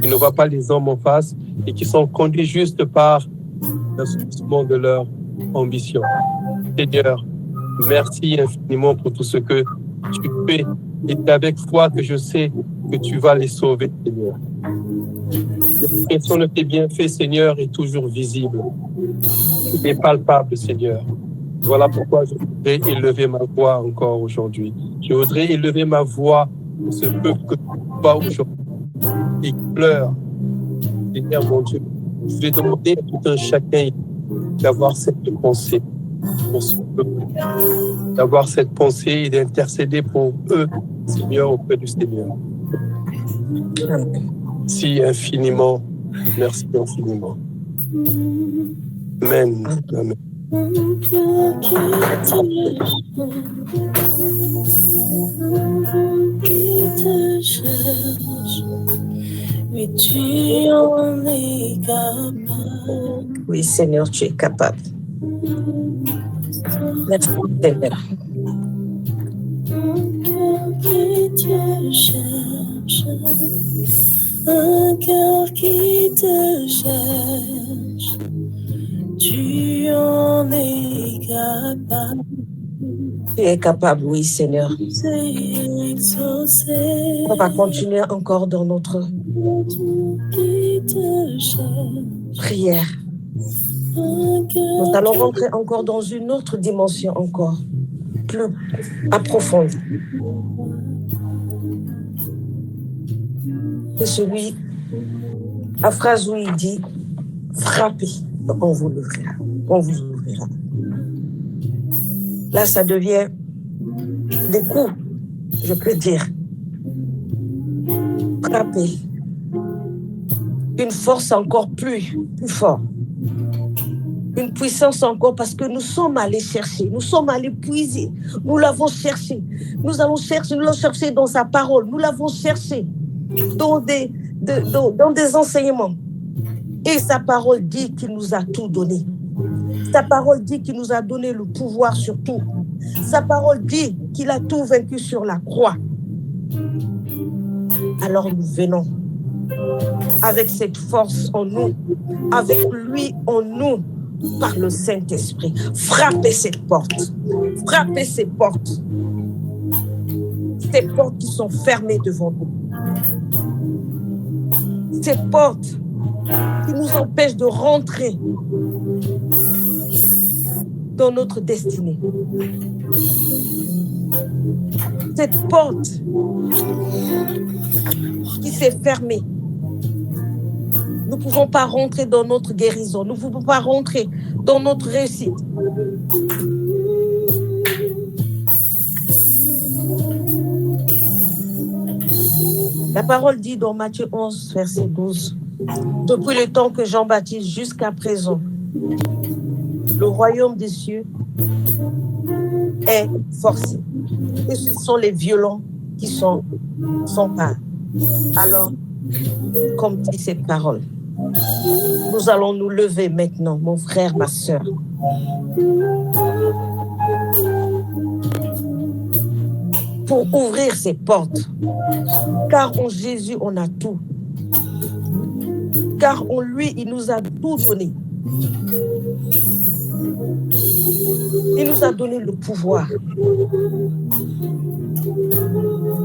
qui ne voient pas les hommes en face et qui sont conduits juste par l'assouplissement de leur ambition. Seigneur, merci infiniment pour tout ce que tu fais et c'est avec foi que je sais que tu vas les sauver, Seigneur. L'expression de tes bienfaits, Seigneur, est toujours visible. Il est palpable, Seigneur. Voilà pourquoi je voudrais élever ma voix encore aujourd'hui. Je voudrais élever ma voix pour ce peuple que tu vois aujourd'hui et qui pleure. Seigneur, mon Dieu, je vais demander à tout un chacun d'avoir cette pensée pour ce peuple, d'avoir cette pensée et d'intercéder pour eux, Seigneur, auprès du Seigneur. Merci infiniment. Merci infiniment. Amen. Amen. Mais tu en es capable. Oui, Seigneur, tu es capable. Merci, Seigneur. Un cœur qui te cherche, tu en es capable. Tu es capable, oui, Seigneur. On va continuer encore dans notre prière. Nous allons rentrer encore dans une autre dimension encore plus approfondie. C'est la phrase où il dit « Frappez, on vous l'ouvrira. On vous ouvrira. » Là, ça devient des coups, je peux dire. Frapper. Une force encore plus forte. Une puissance encore parce que nous sommes allés chercher, nous sommes allés puiser, nous l'avons cherché. Nous l'avons cherché dans sa parole, nous l'avons cherché dans des enseignements. Et sa parole dit qu'il nous a tout donné. Sa parole dit qu'il nous a donné le pouvoir sur tout. Sa parole dit qu'il a tout vaincu sur la croix. Alors nous venons avec cette force en nous, avec lui en nous, par le Saint-Esprit. Frappez cette porte. Frappez ces portes. Ces portes qui sont fermées devant nous. ces portes qui nous empêchent de rentrer dans notre destinée. Cette porte qui s'est fermée. Nous ne pouvons pas rentrer dans notre guérison. Nous ne pouvons pas rentrer dans notre réussite. La parole dit dans Matthieu 11, verset 12, « Depuis le temps que Jean-Baptiste jusqu'à présent, le royaume des cieux est forcé. Et ce sont les violents qui sont pas. Alors, comme dit cette parole, nous allons nous lever maintenant, mon frère, ma sœur. Pour ouvrir ces portes. Car en Jésus, on a tout. Car en lui, il nous a tout donné. Il nous a donné le pouvoir.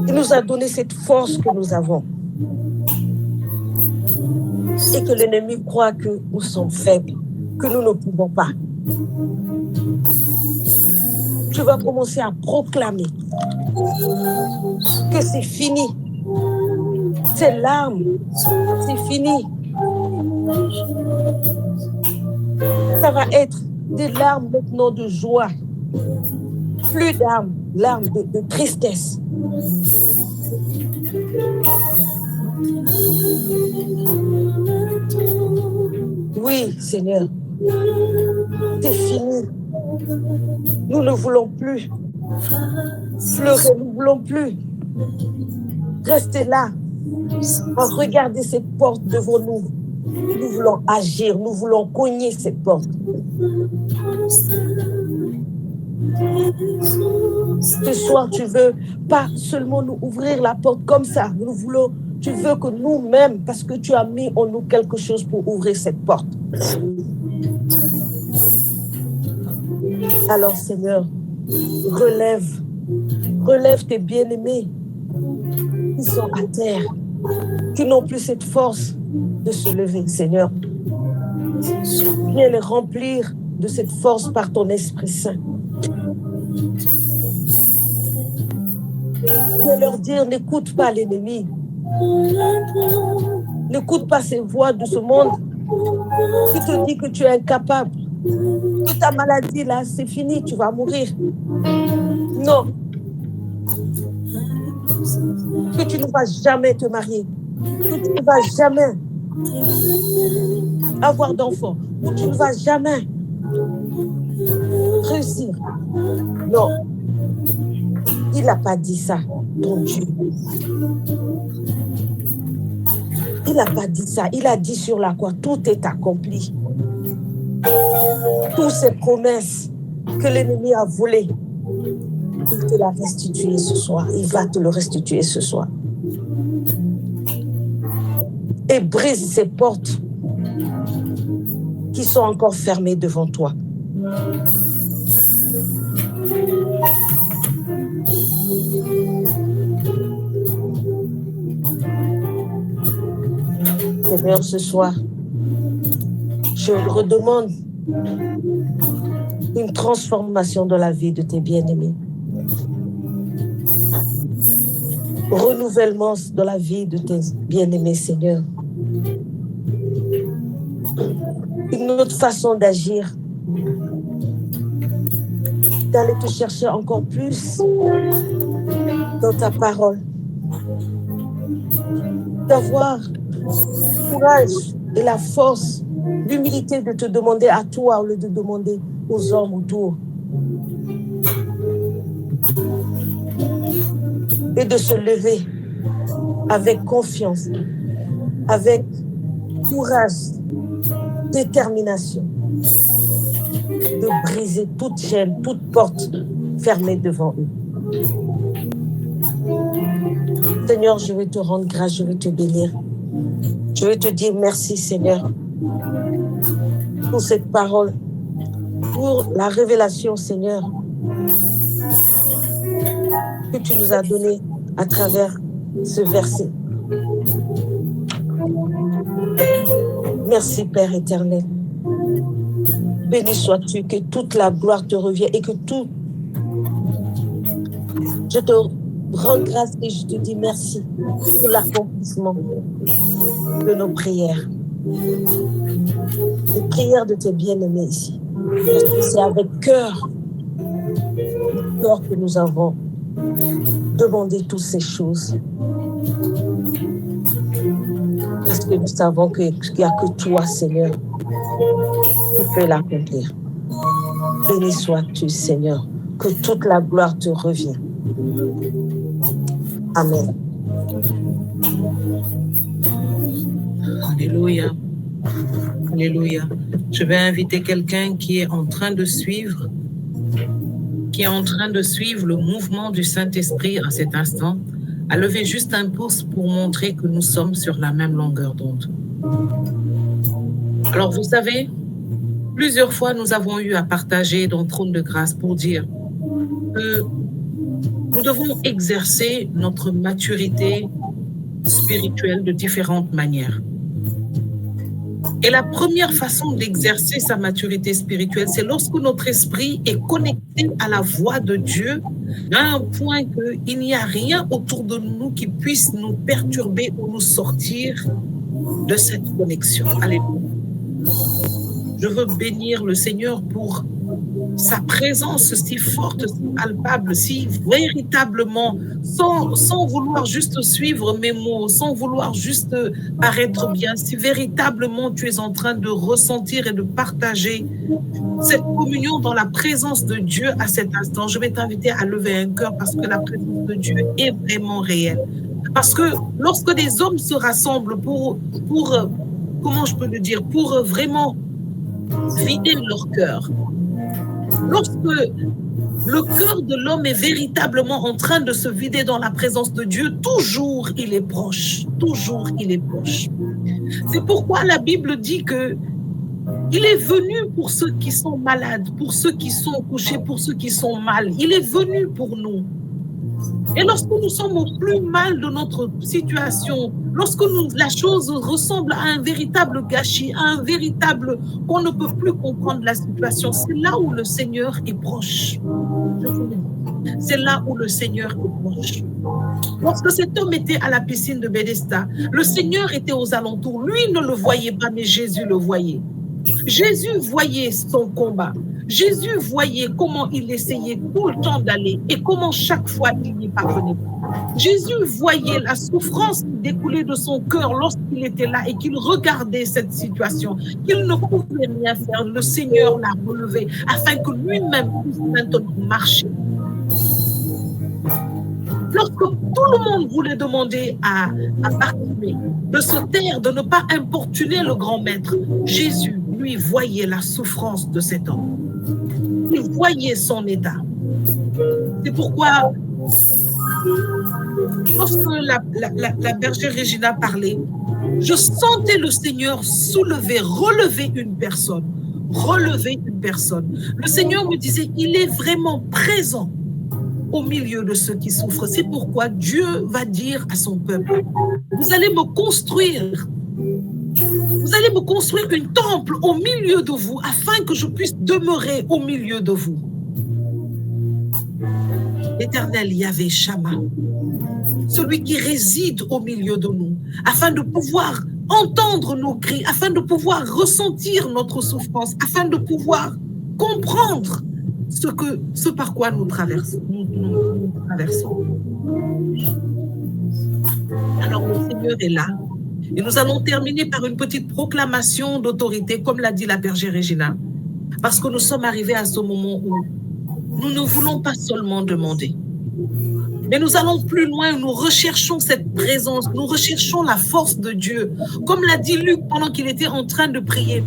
Il nous a donné cette force que nous avons. Et que l'ennemi croit que nous sommes faibles, que nous ne pouvons pas. Tu vas commencer à proclamer que c'est fini. Ces larmes, c'est fini. Ça va être des larmes maintenant de joie. Plus d'armes, larmes de tristesse. Oui, Seigneur, c'est fini. Nous ne voulons plus pleurer, nous ne voulons plus rester là, à regarder cette porte devant nous. Nous voulons agir, nous voulons cogner cette porte. Ce soir, tu veux pas seulement nous ouvrir la porte comme ça. Tu veux que nous-mêmes, parce que tu as mis en nous quelque chose pour ouvrir cette porte. Alors, Seigneur, relève tes bien-aimés qui sont à terre, qui n'ont plus cette force de se lever, Seigneur. Viens les remplir de cette force par ton Esprit Saint. Viens leur dire, n'écoute pas l'ennemi. N'écoute pas ces voix de ce monde qui te dit que tu es incapable, que ta maladie là, c'est fini, tu vas mourir. Non. Que tu ne vas jamais te marier, que tu ne vas jamais avoir d'enfants, que tu ne vas jamais réussir. Non. Il n'a pas dit ça, ton Dieu. Il n'a pas dit ça. Il a dit sur la croix, tout est accompli. Toutes ces promesses que l'ennemi a volées, il te l'a restitué ce soir. Il va te le restituer ce soir. Et brise ces portes qui sont encore fermées devant toi. Seigneur, ce soir, je redemande une transformation dans la vie de tes bien-aimés. Renouvellement dans la vie de tes bien-aimés, Seigneur. Une autre façon d'agir, d'aller te chercher encore plus dans ta parole, d'avoir le courage et la force, l'humilité de te demander à toi au lieu de demander aux hommes autour. Et de se lever avec confiance, avec courage, détermination, de briser toute chaîne, toute porte fermée devant eux. Seigneur, je vais te rendre grâce, je vais te bénir. Je vais te dire merci, Seigneur, pour cette parole, pour la révélation, Seigneur, que tu nous as donnée à travers ce verset. Merci, Père éternel. Béni sois-tu, que toute la gloire te revienne et que tout... Je te rends grâce et je te dis merci pour l'accomplissement de nos prières. Les prières de tes bien-aimés ici. Parce que c'est avec cœur que nous avons demandé toutes ces choses. Parce que nous savons qu'il n'y a que toi, Seigneur, qui peux l'accomplir. Béni sois-tu, Seigneur, que toute la gloire te revienne. Amen. Alléluia. Alléluia. Je vais inviter quelqu'un qui est en train de suivre le mouvement du Saint-Esprit à cet instant, à lever juste un pouce pour montrer que nous sommes sur la même longueur d'onde. Alors, vous savez, plusieurs fois, nous avons eu à partager dans le trône de grâce pour dire que nous devons exercer notre maturité spirituelle de différentes manières. Et la première façon d'exercer sa maturité spirituelle, c'est lorsque notre esprit est connecté à la voix de Dieu, à un point qu'il n'y a rien autour de nous qui puisse nous perturber ou nous sortir de cette connexion. Alléluia. Je veux bénir le Seigneur pour sa présence si forte, si palpable, si véritablement, sans vouloir juste suivre mes mots, sans vouloir juste paraître bien, si véritablement tu es en train de ressentir et de partager cette communion dans la présence de Dieu à cet instant, je vais t'inviter à lever un cœur parce que la présence de Dieu est vraiment réelle. Parce que lorsque des hommes se rassemblent pour comment je peux le dire, pour vraiment vider leur cœur, lorsque le cœur de l'homme est véritablement en train de se vider dans la présence de Dieu, toujours il est proche, toujours il est proche. C'est pourquoi la Bible dit que il est venu pour ceux qui sont malades, pour ceux qui sont couchés, pour ceux qui sont mal. Il est venu pour nous. Et lorsque nous sommes au plus mal de notre situation, lorsque la chose ressemble à un véritable gâchis, à un véritable, qu'on ne peut plus comprendre la situation, c'est là où le Seigneur est proche. C'est là où le Seigneur est proche. Lorsque cet homme était à la piscine de Bethesda, le Seigneur était aux alentours. Lui ne le voyait pas, mais Jésus le voyait. Jésus voyait son combat. Jésus voyait comment il essayait tout le temps d'aller et comment chaque fois il n'y parvenait pas. Jésus voyait la souffrance qui découlait de son cœur lorsqu'il était là et qu'il regardait cette situation, qu'il ne pouvait rien faire. Le Seigneur l'a relevé afin que lui-même puisse maintenant marcher. Lorsque tout le monde voulait demander à Bartimée de se taire, de ne pas importuner le grand maître, Jésus, lui, voyait la souffrance de cet homme. Il voyait son état. C'est pourquoi, lorsque la bergère Regina parlait, je sentais le Seigneur relever une personne. Le Seigneur me disait, il est vraiment présent au milieu de ceux qui souffrent. C'est pourquoi Dieu va dire à son peuple, vous allez me construire une temple au milieu de vous afin que je puisse demeurer au milieu de vous. L'Éternel Yahvé Shammah, celui qui réside au milieu de nous, afin de pouvoir entendre nos cris, afin de pouvoir ressentir notre souffrance, afin de pouvoir comprendre ce par quoi nous traversons. Alors le Seigneur est là. Et nous allons terminer par une petite proclamation d'autorité, comme l'a dit la bergère Regina, parce que nous sommes arrivés à ce moment où nous ne voulons pas seulement demander, mais nous allons plus loin, nous recherchons cette présence, nous recherchons la force de Dieu. Comme l'a dit Luc pendant qu'il était en train de prier,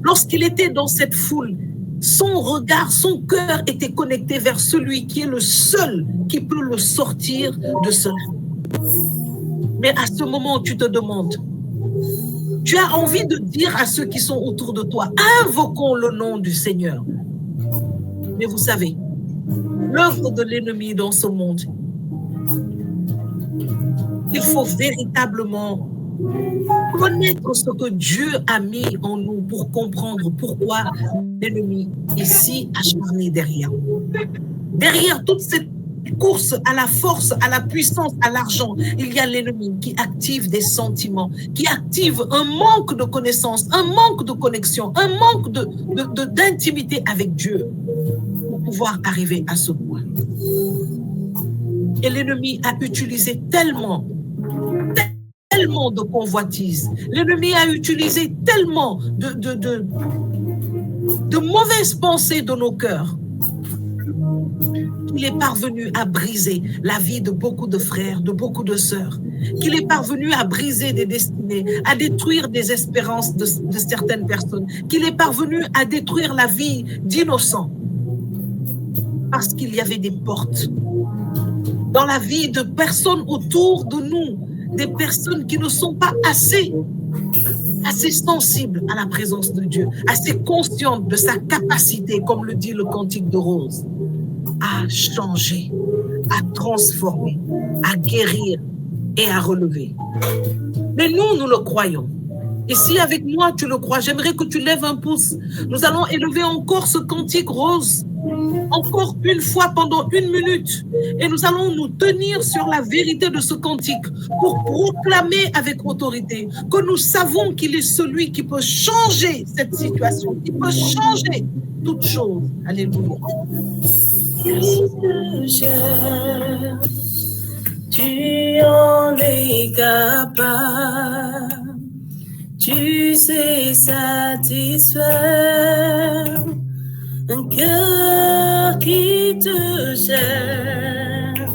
lorsqu'il était dans cette foule, son regard, son cœur était connecté vers celui qui est le seul qui peut le sortir de cela. Mais à ce moment, tu te demandes, tu as envie de dire à ceux qui sont autour de toi, invoquons le nom du Seigneur. Mais vous savez, l'œuvre de l'ennemi dans ce monde, il faut véritablement Connaître ce que Dieu a mis en nous pour comprendre pourquoi l'ennemi est si acharné derrière. Derrière toute cette course à la force, à la puissance, à l'argent, il y a l'ennemi qui active des sentiments, qui active un manque de connaissance, un manque de connexion, un manque d'intimité avec Dieu pour pouvoir arriver à ce point. Et l'ennemi a utilisé tellement de convoitises. L'ennemi a utilisé tellement de mauvaises pensées de nos cœurs qu'il est parvenu à briser la vie de beaucoup de frères, de beaucoup de sœurs, qu'il est parvenu à briser des destinées, à détruire des espérances de certaines personnes, qu'il est parvenu à détruire la vie d'innocents parce qu'il y avait des portes dans la vie de personnes autour de nous, des personnes qui ne sont pas assez sensibles à la présence de Dieu, assez conscientes de sa capacité, comme le dit le cantique de Rose, à changer, à transformer, à guérir et à relever. Mais nous le croyons. Et si avec moi tu le crois, j'aimerais que tu lèves un pouce. Nous allons élever encore ce cantique Rose, encore une fois pendant 1 minute. Et nous allons nous tenir sur la vérité de ce cantique pour proclamer avec autorité que nous savons qu'il est celui qui peut changer cette situation, qui peut changer toute chose. Alléluia. Tu en es capable. Tu sais satisfaire un cœur qui te cherche,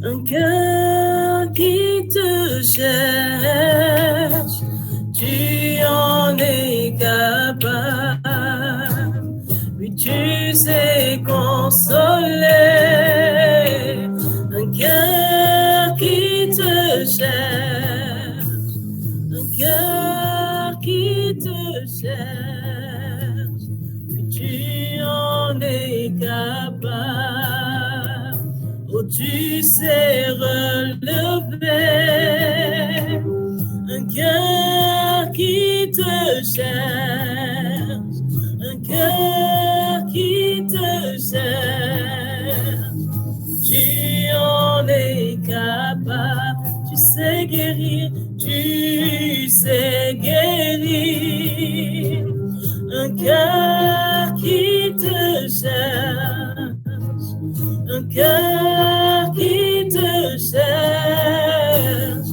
un cœur qui te cherche. Tu en es capable, oui tu sais consoler un cœur qui te cherche, un cœur qui te cherche, oui tu en es capable, oh tu sais relever un cœur qui te cherche, un cœur qui te cherche, tu en es capable, tu sais guérir, tu sais guérir, un cœur qui te cherche, un cœur qui te cherche,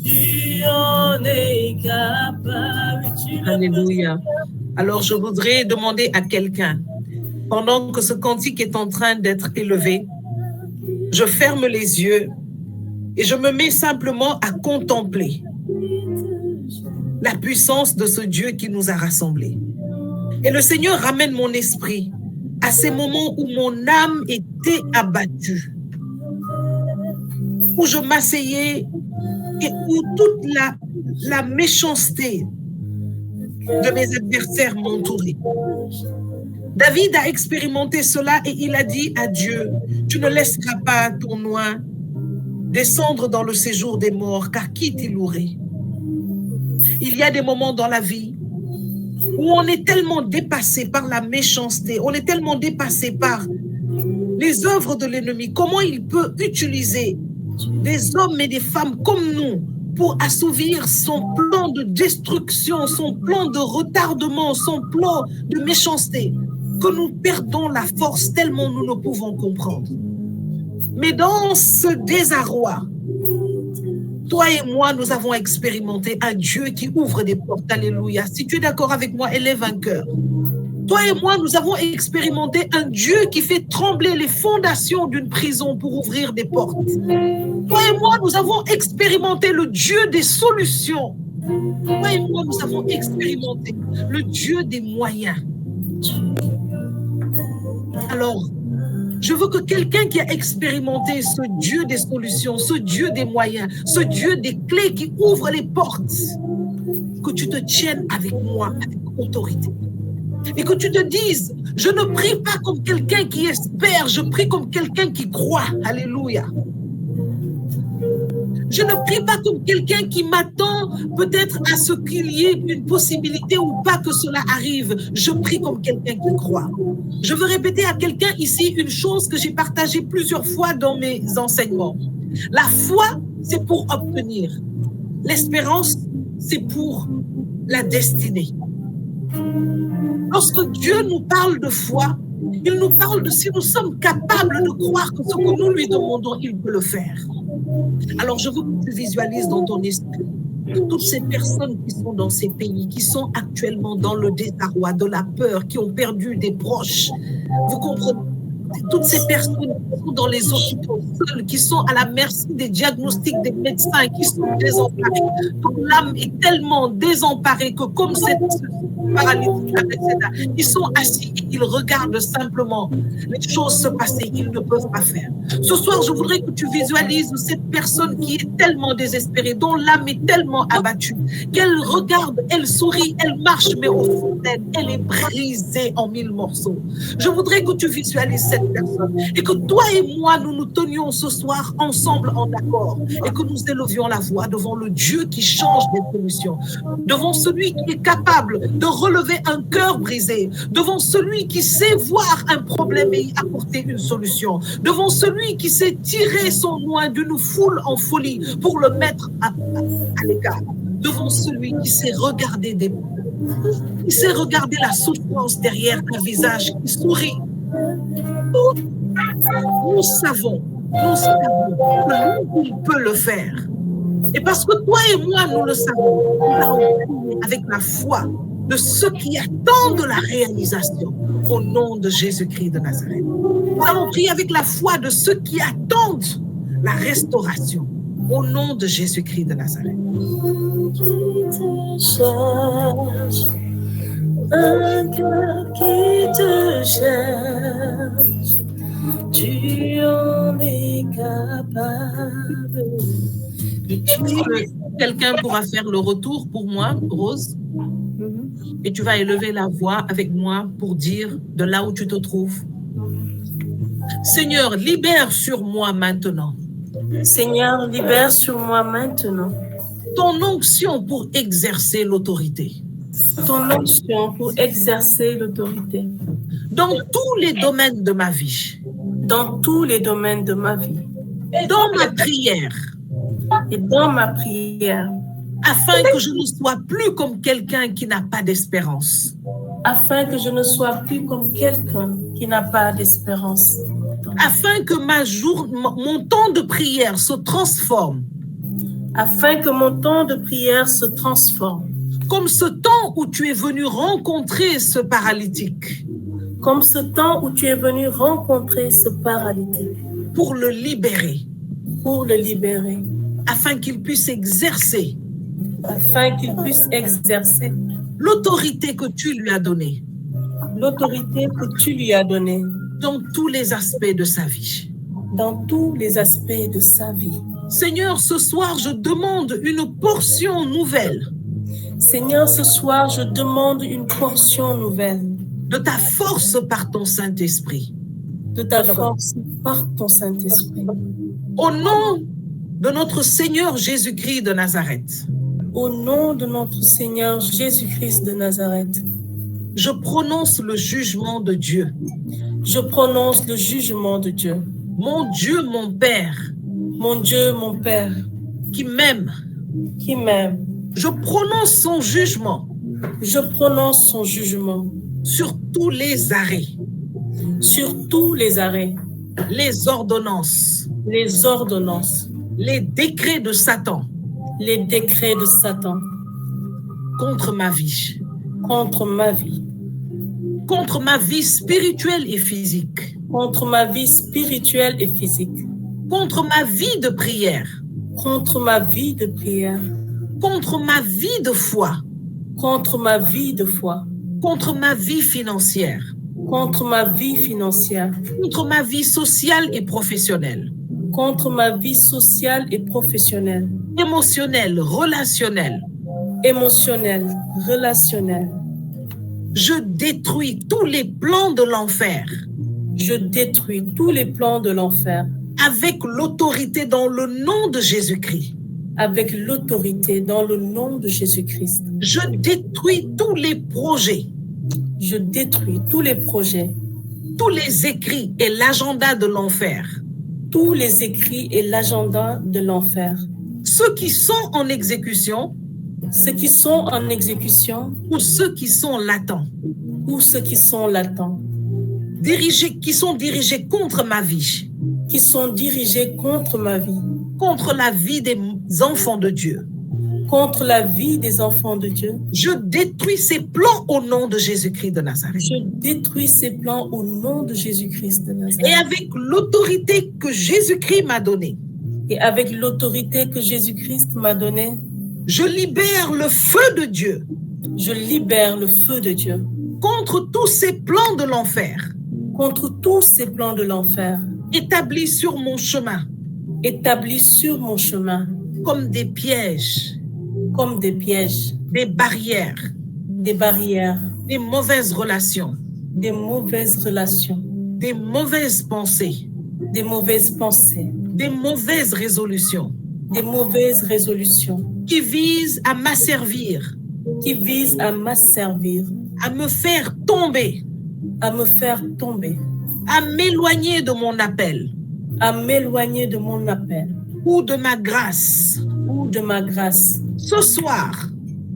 tu en es capable. Alléluia. Alors je voudrais demander à quelqu'un, pendant que ce cantique est en train d'être élevé, je ferme les yeux et je me mets simplement à contempler la puissance de ce Dieu qui nous a rassemblés. Et le Seigneur ramène mon esprit à ces moments où mon âme était abattue, où je m'asseyais et où toute la méchanceté de mes adversaires m'entourait. David a expérimenté cela et il a dit à Dieu, tu ne laisseras pas ton oint descendre dans le séjour des morts, car qui t'y louerait? Il y a des moments dans la vie où on est tellement dépassé par la méchanceté, on est tellement dépassé par les œuvres de l'ennemi. Comment il peut utiliser des hommes et des femmes comme nous pour assouvir son plan de destruction, son plan de retardement, son plan de méchanceté, que nous perdons la force tellement nous ne pouvons comprendre. Mais dans ce désarroi, toi et moi, nous avons expérimenté un Dieu qui ouvre des portes. Alléluia. Si tu es d'accord avec moi, élève un cœur. Toi et moi, nous avons expérimenté un Dieu qui fait trembler les fondations d'une prison pour ouvrir des portes. Toi et moi, nous avons expérimenté le Dieu des solutions. Toi et moi, nous avons expérimenté le Dieu des moyens. Alors, je veux que quelqu'un qui a expérimenté ce Dieu des solutions, ce Dieu des moyens, ce Dieu des clés qui ouvre les portes, que tu te tiennes avec moi, avec autorité. Et que tu te dises, je ne prie pas comme quelqu'un qui espère, je prie comme quelqu'un qui croit. Alléluia. Je ne prie pas comme quelqu'un qui m'attend peut-être à ce qu'il y ait une possibilité ou pas que cela arrive. Je prie comme quelqu'un qui croit. Je veux répéter à quelqu'un ici une chose que j'ai partagée plusieurs fois dans mes enseignements. La foi, c'est pour obtenir. L'espérance, c'est pour la destinée. Lorsque Dieu nous parle de foi, il nous parle de si nous sommes capables de croire que ce que nous lui demandons, il peut le faire. Alors, je veux que tu visualises dans ton esprit toutes ces personnes qui sont dans ces pays, qui sont actuellement dans le désarroi, de la peur, qui ont perdu des proches. Vous comprenez? Toutes ces personnes qui sont dans les hôpitaux seules, qui sont à la merci des diagnostics des médecins, qui sont désemparés, dont l'âme est tellement désemparée que comme cette paralytique, ils sont assis et ils regardent simplement les choses se passer, ils ne peuvent pas faire. Ce soir, je voudrais que tu visualises cette personne qui est tellement désespérée, dont l'âme est tellement abattue, qu'elle regarde, elle sourit, elle marche, mais au fond d'elle, elle est brisée en 1000 morceaux. Je voudrais que tu visualises cette personne et que toi et moi, nous nous tenions ce soir ensemble en accord et que nous élevions la voix devant le Dieu qui change des solutions, devant celui qui est capable de relever un cœur brisé, devant celui qui sait voir un problème et y apporter une solution, devant celui qui sait tirer son oin d'une foule en folie pour le mettre à l'écart, devant celui qui sait regarder qui sait regarder la souffrance derrière un visage qui sourit. Nous savons que lui, il peut le faire. Et parce que toi et moi, nous le savons, nous allons prier avec la foi de ceux qui attendent la réalisation au nom de Jésus-Christ de Nazareth. Nous allons prier avec la foi de ceux qui attendent la restauration au nom de Jésus-Christ de Nazareth. Un cœur qui te cherche, tu en es capable. Quelqu'un pourra faire le retour pour moi, Rose, et tu vas élever la voix avec moi pour dire de là où tu te trouves. Seigneur, libère sur moi maintenant. Seigneur, libère sur moi maintenant ton onction pour exercer l'autorité. Ton onction pour exercer l'autorité. Dans tous les domaines de ma vie. Dans tous les domaines de ma vie. Dans ma prière. Et dans ma prière. Afin que je ne sois plus comme quelqu'un qui n'a pas d'espérance. Afin que je ne sois plus comme quelqu'un qui n'a pas d'espérance. Afin que mon temps de prière se transforme. Afin que mon temps de prière se transforme. Comme ce temps où tu es venu rencontrer ce paralytique. Comme ce temps où tu es venu rencontrer ce paralytique. Pour le libérer. Pour le libérer. Afin qu'il puisse exercer. Afin qu'il puisse exercer. L'autorité que tu lui as donnée. L'autorité que tu lui as donnée. Dans tous les aspects de sa vie. Dans tous les aspects de sa vie. Seigneur, ce soir, je demande une portion nouvelle. Seigneur, ce soir, je demande une portion nouvelle. De ta force par ton Saint-Esprit. De ta force par ton Saint-Esprit. Au nom de notre Seigneur Jésus-Christ de Nazareth. Au nom de notre Seigneur Jésus-Christ de Nazareth. Je prononce le jugement de Dieu. Je prononce le jugement de Dieu. Mon Dieu, mon Père. Mon Dieu, mon Père. Qui m'aime. Qui m'aime. Je prononce son jugement. Je prononce son jugement. Sur tous les arrêts. Sur tous les arrêts. Les ordonnances. Les ordonnances. Les décrets de Satan. Les décrets de Satan. Contre ma vie. Contre ma vie. Contre ma vie spirituelle et physique. Contre ma vie spirituelle et physique. Contre ma vie de prière. Contre ma vie de prière. Contre ma vie de foi. Contre ma vie de foi. Contre ma vie financière. Contre ma vie financière. Contre ma vie sociale et professionnelle. Contre ma vie sociale et professionnelle. Émotionnelle, relationnelle. Émotionnelle, relationnelle. Je détruis tous les plans de l'enfer. Je détruis tous les plans de l'enfer. avec l'autorité dans le nom de Jésus-Christ. Avec l'autorité dans le nom de Jésus-Christ. Je détruis tous les projets, Je détruis tous les projets, tous les écrits et l'agenda de l'enfer, tous les écrits et l'agenda de l'enfer. ceux qui sont en exécution Ceux qui sont en exécution ou ceux qui sont latents, ou ceux qui sont latents, qui sont dirigés contre ma vie, qui sont dirigés contre ma vie, contre la vie des enfants de Dieu. contre la vie des enfants de Dieu. Je détruis ces plans au nom de Jésus-Christ de Nazareth. Je détruis ces plans au nom de Jésus-Christ de Et Nazareth. avec l'autorité que Jésus-Christ m'a donnée, Et avec l'autorité que Jésus-Christ m'a donnée, je libère le feu de Dieu je libère le feu de Dieu contre tous ces plans de l'enfer contre tous ces plans de l'enfer établis sur mon chemin établis sur mon chemin comme des pièges, comme des pièges, des barrières, des barrières, des mauvaises relations, des mauvaises relations, des mauvaises pensées, des mauvaises pensées, des mauvaises résolutions des mauvaises résolutions qui visent à m'asservir, qui visent à m'asservir, à me faire tomber, à me faire tomber, à m'éloigner de mon appel à m'éloigner de mon appel ou de ma grâce. ou de ma grâce. Ce soir,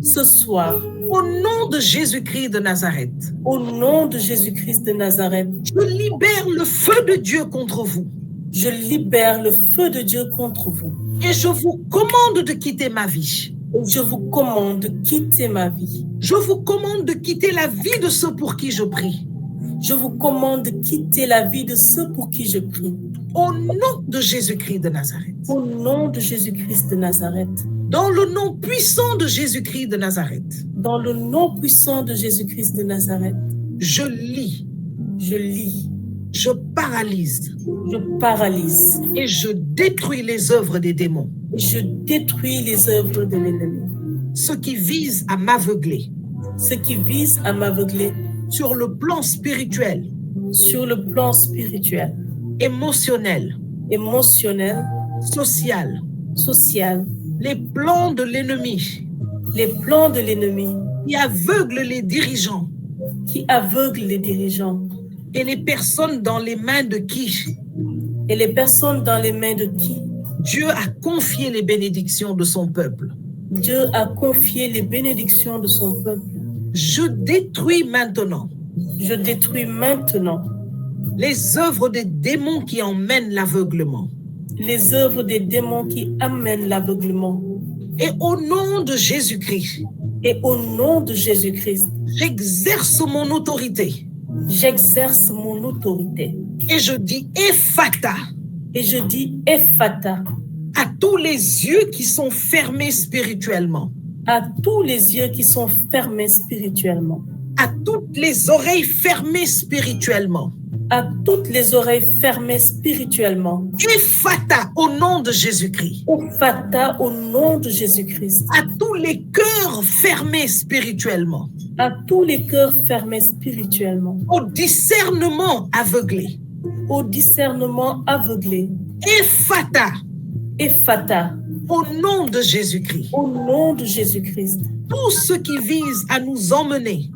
Ce soir, au nom de Jésus-Christ de Nazareth, au nom de Jésus-Christ de Nazareth, je libère le feu de Dieu contre vous je libère le feu de Dieu contre vous. et je vous commande de quitter ma vie. Et je vous commande de quitter ma vie. Je vous commande de quitter la vie de ceux pour qui je prie. Je vous commande de quitter la vie de ceux pour qui je prie. Au nom de Jésus-Christ de Nazareth. Au nom de Jésus-Christ de Nazareth. Dans le nom puissant de Jésus-Christ de Nazareth. Dans le nom puissant de Jésus-Christ de Nazareth. Je lis, Je lis, je paralyse je paralyse, et je détruis les œuvres des démons. je détruis les œuvres de l'ennemi. Ceux qui visent à m'aveugler Ce qui vise à m'aveugler sur le plan spirituel, sur le plan spirituel, émotionnel, émotionnel, social, social, les plans de l'ennemi les plans de l'ennemi qui aveuglent les dirigeants qui aveuglent les dirigeants et les personnes dans les mains de qui et les personnes dans les mains de qui Dieu a confié les bénédictions de son peuple. Dieu a confié les bénédictions de son peuple. Je détruis maintenant Je détruis maintenant les œuvres des démons qui emmènent l'aveuglement. les œuvres des démons qui amènent l'aveuglement. Et au nom de Jésus-Christ, Et au nom de Jésus-Christ, j'exerce mon autorité j'exerce mon autorité. et je dis Ephata Et je dis Ephata à tous les yeux qui sont fermés spirituellement, à tous les yeux qui sont fermés spirituellement, à toutes les oreilles fermées spirituellement. à toutes les oreilles fermées spirituellement. Ephata au nom de Jésus-Christ. Ephata au nom de Jésus-Christ. À tous les cœurs fermés spirituellement, À tous les cœurs fermés spirituellement. au discernement aveuglé. Au discernement aveuglé. Ephata Ephata au nom de Jésus-Christ. au nom de Jésus-Christ. Tout ce qui vise à nous emmener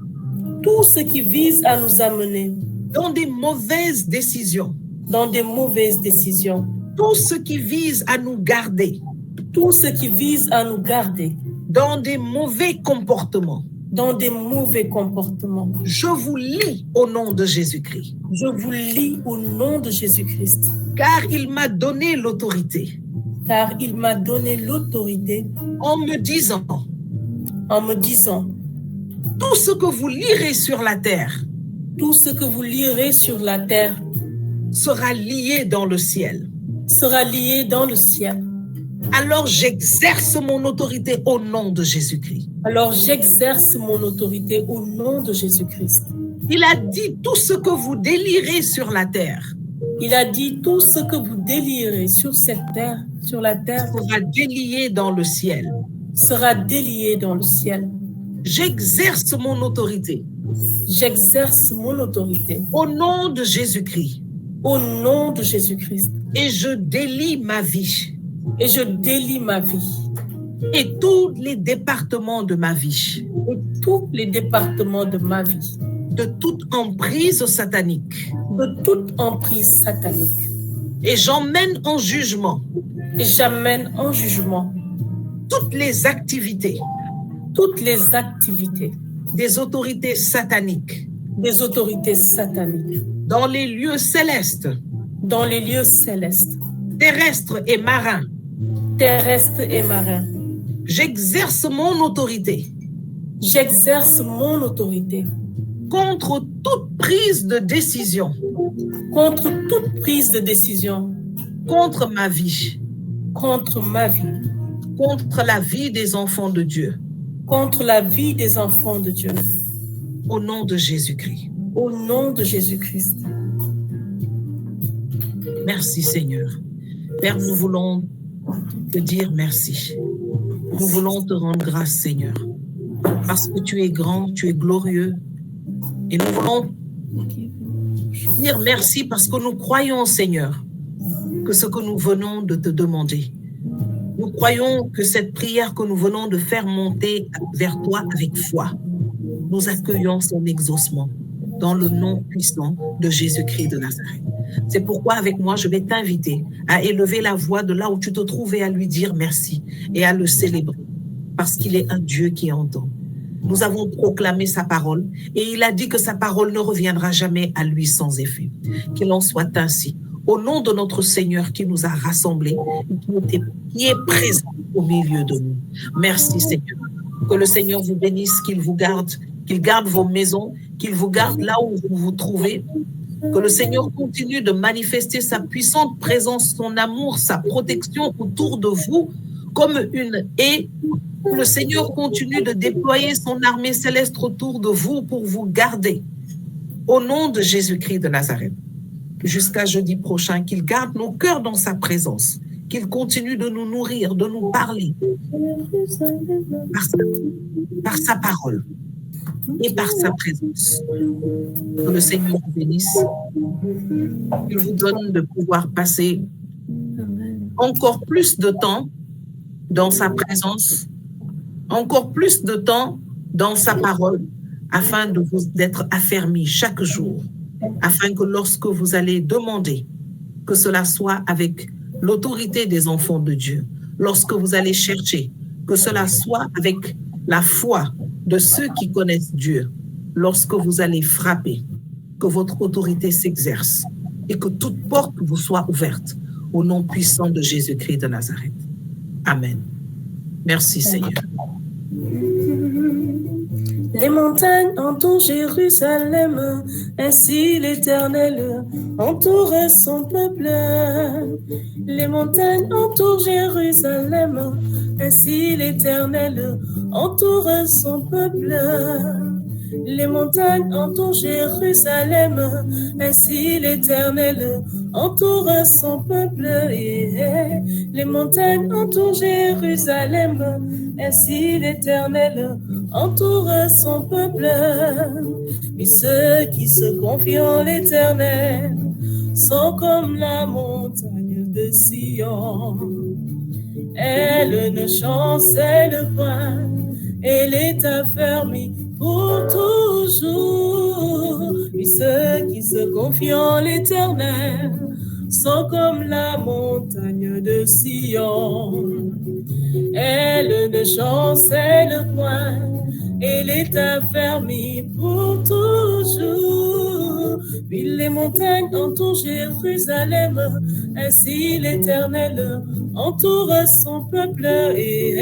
Tout ce qui vise à nous amener dans des mauvaises décisions, dans des mauvaises décisions. tout ce qui vise à nous garder Tout ce qui vise à nous garder dans des mauvais comportements, dans des mauvais comportements. je vous lis au nom de Jésus-Christ, Je vous lis au nom de Jésus-Christ, car il m'a donné l'autorité car il m'a donné l'autorité en me disant, en me disant, tout ce que vous lirez sur la terre tout ce que vous lirez sur la terre sera lié dans le ciel. sera lié dans le ciel. Alors j'exerce mon autorité au nom de Jésus-Christ. Alors j'exerce mon autorité au nom de Jésus-Christ. Il a dit tout ce que vous délirez sur la terre Il a dit tout ce que vous délirez sur cette terre, sur la terre, sera délié dans le ciel. sera délié dans le ciel. J'exerce mon autorité J'exerce mon autorité au nom de Jésus-Christ. Au nom de Jésus-Christ. Et je délie ma vie. Et je délie ma vie. Et tous les départements de ma vie. Et tous les départements de ma vie. De toute emprise satanique. De toute emprise satanique. Et j'emmène en jugement. Et j'amène en jugement. Toutes les activités. Toutes les activités. Des autorités sataniques. Des autorités sataniques. Dans les lieux célestes. Dans les lieux célestes. Terrestres et marins. Terrestres et marins. J'exerce mon autorité. J'exerce mon autorité. Contre toute prise de décision. Contre toute prise de décision. Contre ma vie. Contre ma vie. Contre la vie des enfants de Dieu. Contre la vie des enfants de Dieu. Au nom de Jésus-Christ. Au nom de Jésus-Christ. Merci Seigneur. Père, nous voulons te dire merci. Nous voulons te rendre grâce, Seigneur, parce que tu es grand, tu es glorieux. Et nous voulons dire merci parce que nous croyons, Seigneur, que ce que nous venons de te demander, nous croyons que cette prière que nous venons de faire monter vers toi avec foi, nous accueillons son exaucement dans le nom puissant de Jésus-Christ de Nazareth. C'est pourquoi avec moi, je vais t'inviter à élever la voix de là où tu te trouves et à lui dire merci et à le célébrer parce qu'il est un Dieu qui entend. Nous avons proclamé sa parole et il a dit que sa parole ne reviendra jamais à lui sans effet. Qu'il en soit ainsi. Au nom de notre Seigneur qui nous a rassemblés et qui est présent au milieu de nous. Merci Seigneur. Que le Seigneur vous bénisse, qu'il vous garde, qu'il garde vos maisons, qu'il vous garde là où vous vous trouvez. Que le Seigneur continue de manifester sa puissante présence, son amour, sa protection autour de vous comme une haie. Que le Seigneur continue de déployer son armée céleste autour de vous pour vous garder. Au nom de Jésus-Christ de Nazareth. Jusqu'à jeudi prochain, qu'il garde nos cœurs dans sa présence, qu'il continue de nous nourrir, de nous parler par sa parole et par sa présence. Que le Seigneur vous bénisse, qu'il vous donne de pouvoir passer encore plus de temps dans sa présence, encore plus de temps dans sa parole, afin d'être affermis chaque jour, afin que lorsque vous allez demander, que cela soit avec l'autorité des enfants de Dieu, lorsque vous allez chercher, que cela soit avec la foi de ceux qui connaissent Dieu, lorsque vous allez frapper, que votre autorité s'exerce et que toute porte vous soit ouverte au nom puissant de Jésus-Christ de Nazareth. Amen. Merci Seigneur. Les montagnes entourent Jérusalem, ainsi l'Éternel entoure son peuple. Les montagnes entourent Jérusalem, ainsi l'Éternel entoure son peuple. Les montagnes entourent Jérusalem, ainsi l'Éternel entoure son peuple. Les montagnes entourent Jérusalem, ainsi l'Éternel entoure son peuple. Mais ceux qui se confient en l'Éternel sont comme la montagne de Sion. Elle ne chancelle point, elle est affermie pour toujours. Et ceux qui se confient en l'Éternel sont comme la montagne de Sion. Elle ne chancelle point, elle est affermie pour toujours. Puis les montagnes entourent Jérusalem, ainsi l'Éternel entoure son peuple. Et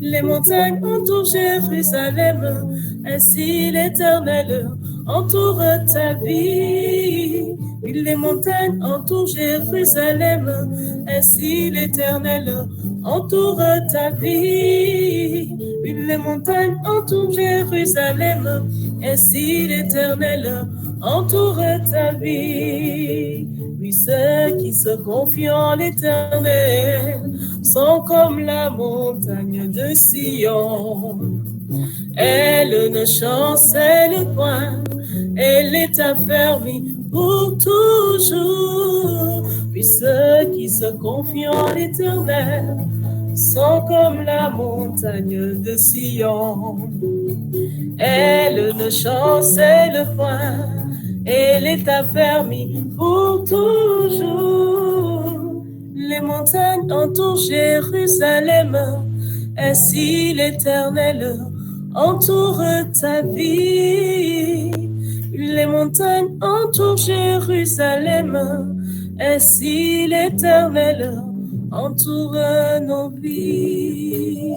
les montagnes entourent Jérusalem, ainsi l'Éternel entoure ta vie. Puis les montagnes entourent Jérusalem, ainsi l'Éternel entoure ta vie. Puis les montagnes entourent Jérusalem, ainsi l'Éternel entoure ta vie. Puis ceux qui se confient en l'Éternel sont comme la montagne de Sion. Elle ne chancelle point, elle est affermie pour toujours. Puis ceux qui se confient en l'Éternel sont comme la montagne de Sion. Elle ne chancelle point, elle est affermie pour toujours. Les montagnes entourent Jérusalem, ainsi l'Éternel entoure ta vie. Les montagnes entourent Jérusalem, ainsi l'Éternel entoure nos vies.